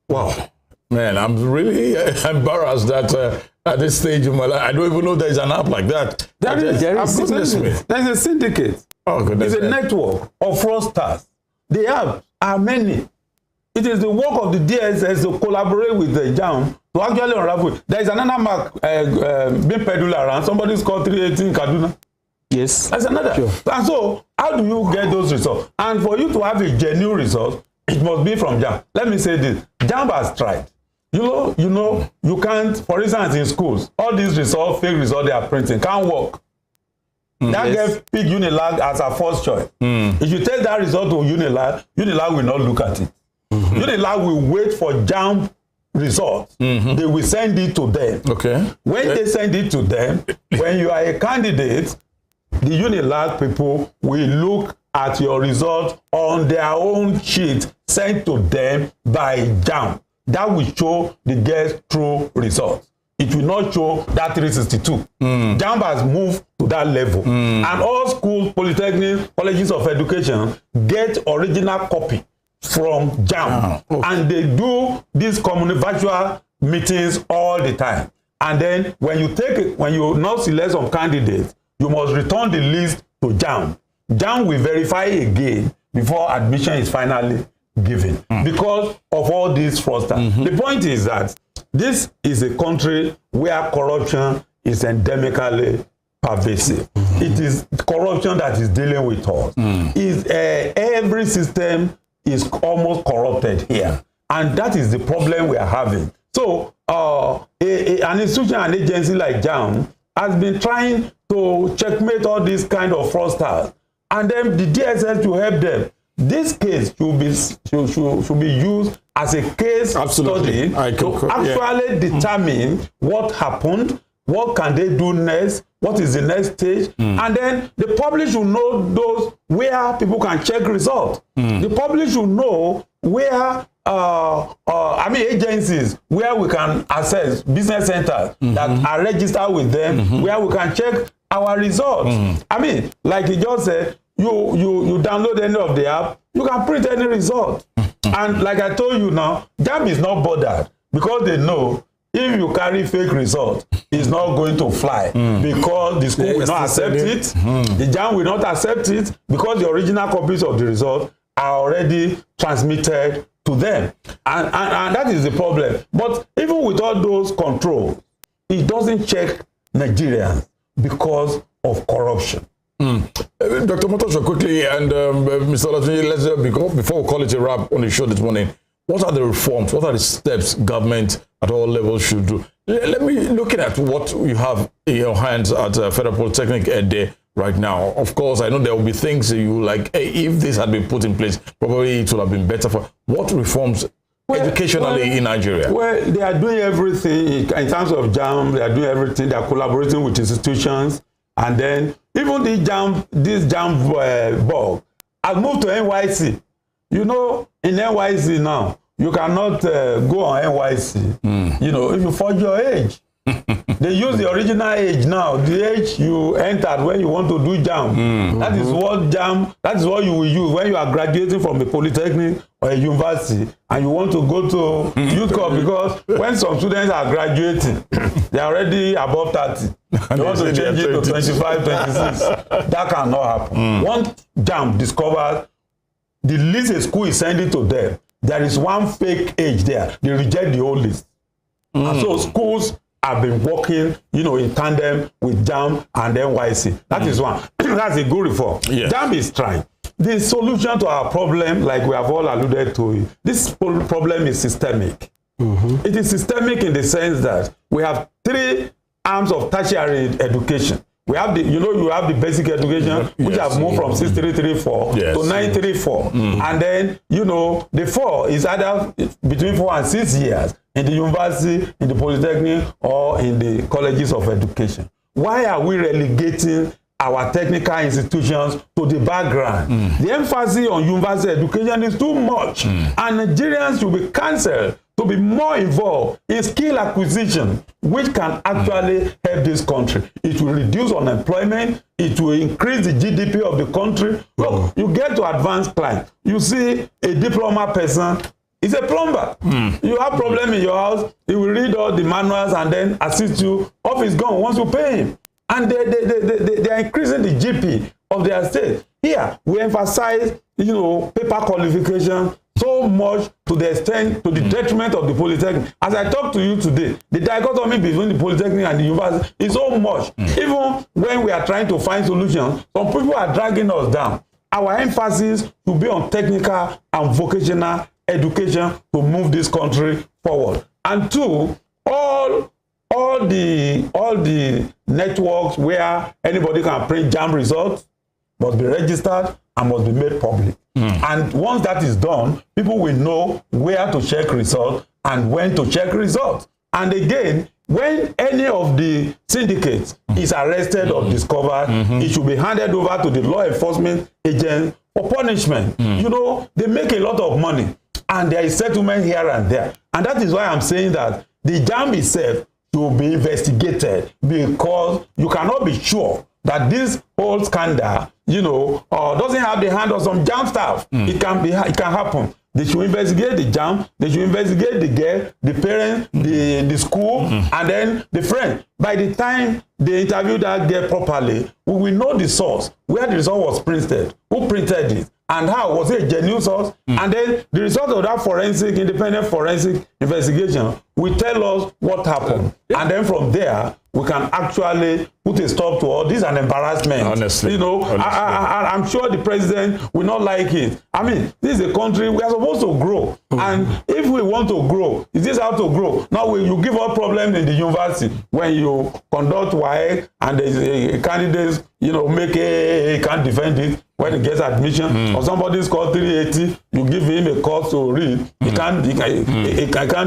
Wow. Man, I'm really embarrassed that at this stage of my life, I don't even know there's an app like that. There is a syndicate. Oh, goodness. It's a network of fraudsters. The apps are many. It is the work of the DSS to collaborate with the Jamb to actually unravel. There is another mark being peddled around. Somebody's called 318 Kaduna. Yes. That's another. Sure. And so, how do you get those results? And for you to have a genuine result, it must be from Jamb. Let me say this. Jamb has tried. You know, you can't, for instance, in schools, all these results, fake results they are printing, can't work. That gave Big Unilag as a first choice. If you take that result to Unilag will not look at it. Unilag will wait for Jamb results. They will send it to them. When they send it to them, when you are a candidate, the Unilag people will look at your result on their own sheet sent to them by Jamb. That will show the girl's true results. It will not show that 362. Jamb has moved to that level. And all schools, polytechnics, colleges of education get original copy from Jamb. And they do these virtual meetings all the time. And then when you now select some candidates, you must return the list to Jamb. Jamb will verify again before admission is finally given because of all these fraudsters. The point is that this is a country where corruption is endemically pervasive. It is corruption that is dealing with us. Every system is almost corrupted here. And that is the problem we are having. So an institution, an agency like Jamb has been trying to checkmate all these kind of fraudsters. And then the DSS to help them. This case should be used as a case study to actually determine what happened, what can they do next, what is the next stage, and then the public should know those where people can check results. The public should know where agencies where we can access business centers that are registered with them, where we can check our results. I mean, like you just said, you download any of the app, you can print any result. And like I told you now, Jamb is not bothered because they know if you carry fake result, it's not going to fly because the school will not accept it. The JAMB will not accept it because the original copies of the result are already transmitted to them. And that is the problem. But even with all those controls, it doesn't check Nigerians because of corruption. Dr. Omotosho, quickly, and Mr. OLATUNJI, let's before we call it a wrap on the show this morning, what are the reforms, what are the steps government at all levels should do? Let me, looking at what you have in your hands at Federal Polytechnic Ede right now, of course, I know there will be things that you like, hey, if this had been put in place, probably it would have been better for, what reforms educationally in Nigeria? Well, they are doing everything in terms of JAMB, they are doing everything, they are collaborating with institutions, and then even this JAMB bug has moved to NYC. You know, in NYC now, you cannot go on NYC. You know, if you forge your age, they use the original age now, the age you entered when you want to do JAMB. That is what JAMB, that is what you will use when you are graduating from a polytechnic or a university and you want to go to youth corps, because when some students are graduating, they are already above 30. They want to change it to 25, 26. That cannot happen. Once JAMB discovers the list a school is sending to them, there is one fake age there. They reject the whole list. And so schools have been working, you know, in tandem with JAMB and NYC. That is one. That's a good reform. Yes. JAMB is trying. The solution to our problem, like we have all alluded to, this problem is systemic. It is systemic in the sense that we have three arms of tertiary education. We have the, you know, you have the basic education, which have moved from 6334 to 934. And then, you know, the 4 is either between 4 and 6 years in the university, in the polytechnic, or in the colleges of education. Why are we relegating our technical institutions to the background? The emphasis on university education is too much, and Nigerians should be counselled to be more involved in skill acquisition, which can actually help this country. It will reduce unemployment. It will increase the GDP of the country. Look, you get to advanced client. You see a diploma person is a plumber. You have problem in your house, he will read all the manuals and then assist you. Off is gone once you pay him. And they are increasing the GP of their state. Here, we emphasize, you know, paper qualification so much to the extent, to the detriment of the polytechnic. As I talk to you today, the dichotomy between the polytechnic and the university is so much. Even when we are trying to find solutions, some people are dragging us down. Our emphasis should be on technical and vocational education to move this country forward. And two, all the networks where anybody can print JAMB results must be registered and must be made public. And once that is done, people will know where to check results and when to check results. And again, when any of the syndicates is arrested or discovered, it should be handed over to the law enforcement agents for punishment. You know, they make a lot of money and there is settlement here and there. And that is why I'm saying that the JAMB itself should be investigated, because you cannot be sure that this whole scandal, you know, doesn't have the hand of some JAMB staff. It can happen. They should investigate the JAMB, they should investigate the girl, the parents, the school, and then the friend. By the time they interview that girl properly, we will know the source, where the result was printed, who printed it, and how, was it a genuine source? And then the result of that forensic, independent forensic investigation will tell us what happened. And then from there, we can actually put a stop to all this, an embarrassment. Honestly. You know, I'm sure the president will not like it. I mean, this is a country we are supposed to grow. And if we want to grow, is this how to grow? Now, you give up problems in the university when you conduct WAEC and a candidate, you know, can't defend it when he gets admission, or somebody scored 380, you give him a course to read. He can't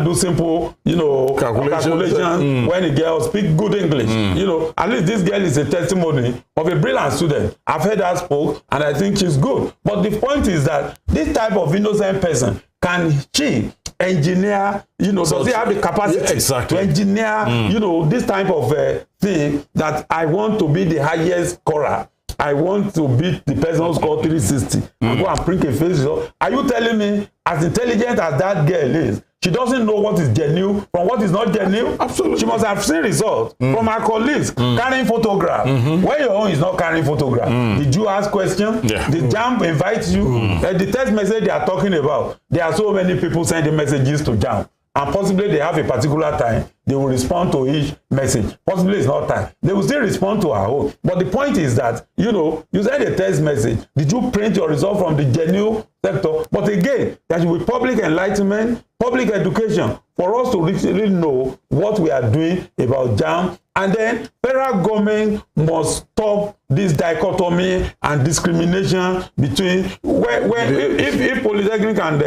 do simple, you know, calculation when the girl speak good English. You know, at least this girl is a testimony of a brilliant student. I've heard her spoke, and I think she's good. But the point is that this type of innocent person, can she engineer, you know, does he have the capacity to engineer, you know, this type of thing that I want to be the highest scorer? I want to beat the person who scored 360 and go and print a face result. Are you telling me, as intelligent as that girl is, She doesn't know what is genuine from what is not genuine. Absolutely. She must have seen results from her colleagues carrying photograph. When your own is not carrying photograph, did you ask questions? Did Jamb invite you? The text message they are talking about, there are so many people sending messages to Jamb. And possibly they have a particular time, they will respond to each message. Possibly it's not time. They will still respond to our own. But the point is that, you know, you send a text message. Did you print your result from the genuine sector? But again, there should be public enlightenment, public education for us to really know what we are doing about Jamb. And then federal government must stop this dichotomy and discrimination between if polytechnic and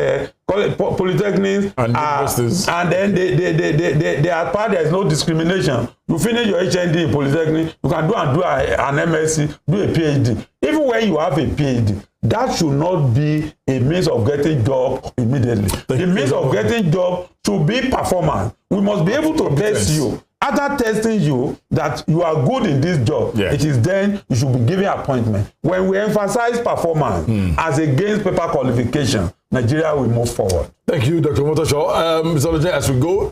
polytechnics and universities, and then they are part, there is no discrimination. You finish your HND in polytechnic, you can do an MSc, do a PhD. Even when you have a PhD, that should not be a means of getting job immediately. The means of getting job should be performance. We must be able to test you. After testing you that you are good in this job, it is then you should be given appointment. When we emphasize performance as against paper qualification, Nigeria will move forward. Thank you, Dr. OMOTOSHO. Mr. Oluje, as we go,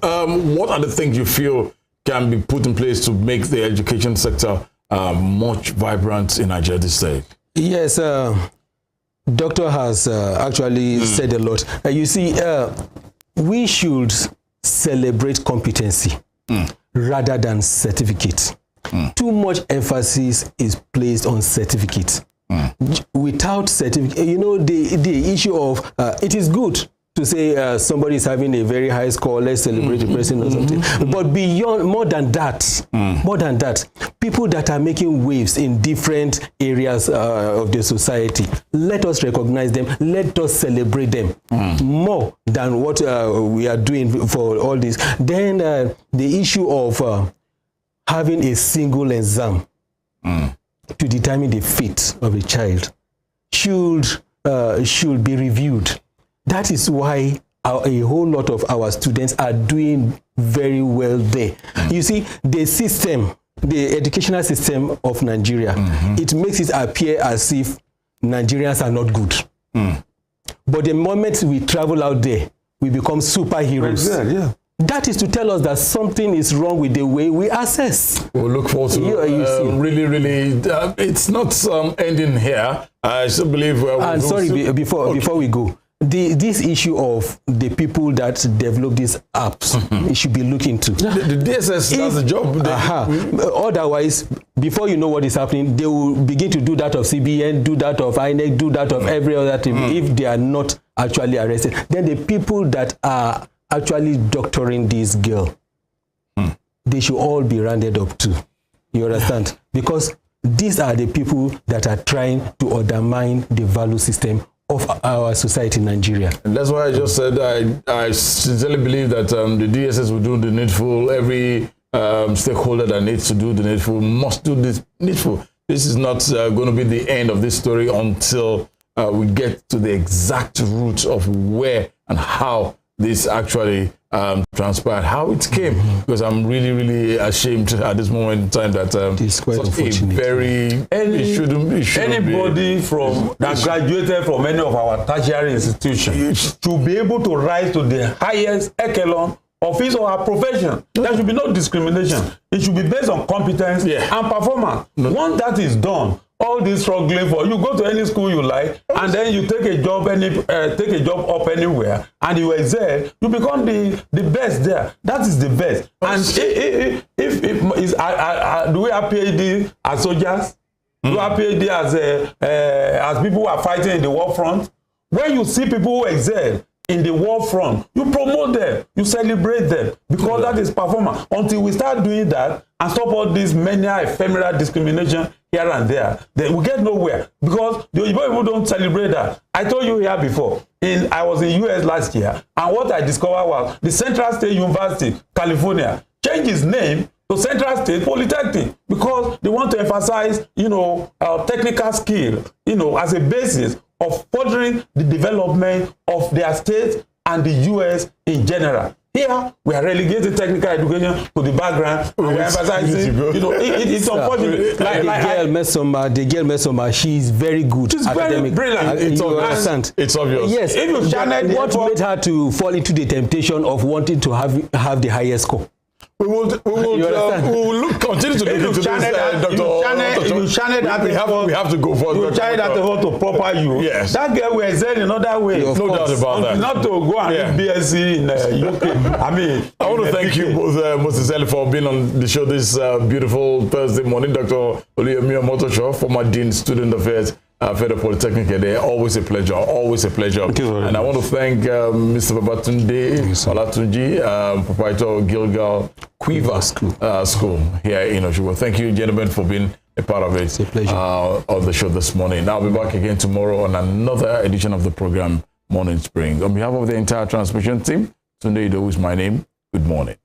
what are the things you feel can be put in place to make the education sector much vibrant in Nigeria this day? Yes, Doctor has actually said a lot. You see, we should celebrate competency rather than certificate. Too much emphasis is placed on certificate. Without certificate, you know, the issue of it is good to say somebody is having a very high score, let's celebrate the person or something. But beyond, more than that, people that are making waves in different areas of the society, let us recognize them, let us celebrate them more than what we are doing for all this. Then the issue of having a single exam to determine the fate of a child should be reviewed. That is why a whole lot of our students are doing very well there. You see, the system, the educational system of Nigeria, it makes it appear as if Nigerians are not good. But the moment we travel out there, we become superheroes. That is to tell us that something is wrong with the way we assess. We'll look forward to really, it's not ending here. I still believe... and sorry, before we go, this issue of the people that develop these apps, it should be looked into. The DSS does the job. Otherwise, before you know what is happening, they will begin to do that of CBN, do that of INEC, do that of every other thing. If they are not actually arrested, then the people that are actually doctoring this girl, they should all be rounded up too. You understand? Because these are the people that are trying to undermine the value system of our society in Nigeria. And that's why I just said I sincerely believe that the DSS will do the needful. Every stakeholder that needs to do the needful must do this needful. This is not going to be the end of this story until we get to the exact root of where and how this actually transpired, how it came. Because I'm really, really ashamed at this moment in time that it's quite unfortunate. Anybody that graduated from any of our tertiary institutions should be able to rise to the highest echelon of his or her profession. There should be no discrimination. It should be based on competence and performance. Once that is done, all this struggling for you go to any school you like, and then you take a job up anywhere, and you excel, you become the best there. That is the best. And do we have PhD as soldiers? Do we have PhD as people who are fighting in the war front? When you see people who excel in the war front, you promote them, you celebrate them, because that is performance. Until we start doing that and stop all this mania ephemeral discrimination here and there, then we get nowhere, because the people don't celebrate that. I told you here before, I was in US last year, and what I discovered was the Central State University, California, changed its name to Central State Polytechnic, because they want to emphasize, technical skill, as a basis of furthering the development of their state and the US in general. Here, we are relegating technical education to the background. And we're emphasizing, you know, it's unfortunate. The girl Mesoma, she is very good. She's very brilliant. It's obvious. Yes. If you channel what made her to fall into the temptation of wanting to have the highest score? We will continue to look into this, Doctor. We have to go for you channel that effort to proper you. Yes. That girl will excel in other ways. No doubt about that. Not to go and do BSc in UK. I mean, I want to thank you both, Moses Eli, for being on the show this beautiful Thursday morning. Dr. OLUYEMI OMOTOSHO, former Dean, Student Affairs, Federal Polytechnic there. Always a pleasure. Always a pleasure. Thank you very much. I want to thank Mr. BABATUNDE, OLATUNJI, proprietor of Gilgal Quiver School here in Oshobo. Thank you, gentlemen, for being a part of it. It's a pleasure. Of the show this morning. I'll be back again tomorrow on another edition of the program, Morning Spring. On behalf of the entire transmission team, Tunde IDOWU is my name. Good morning.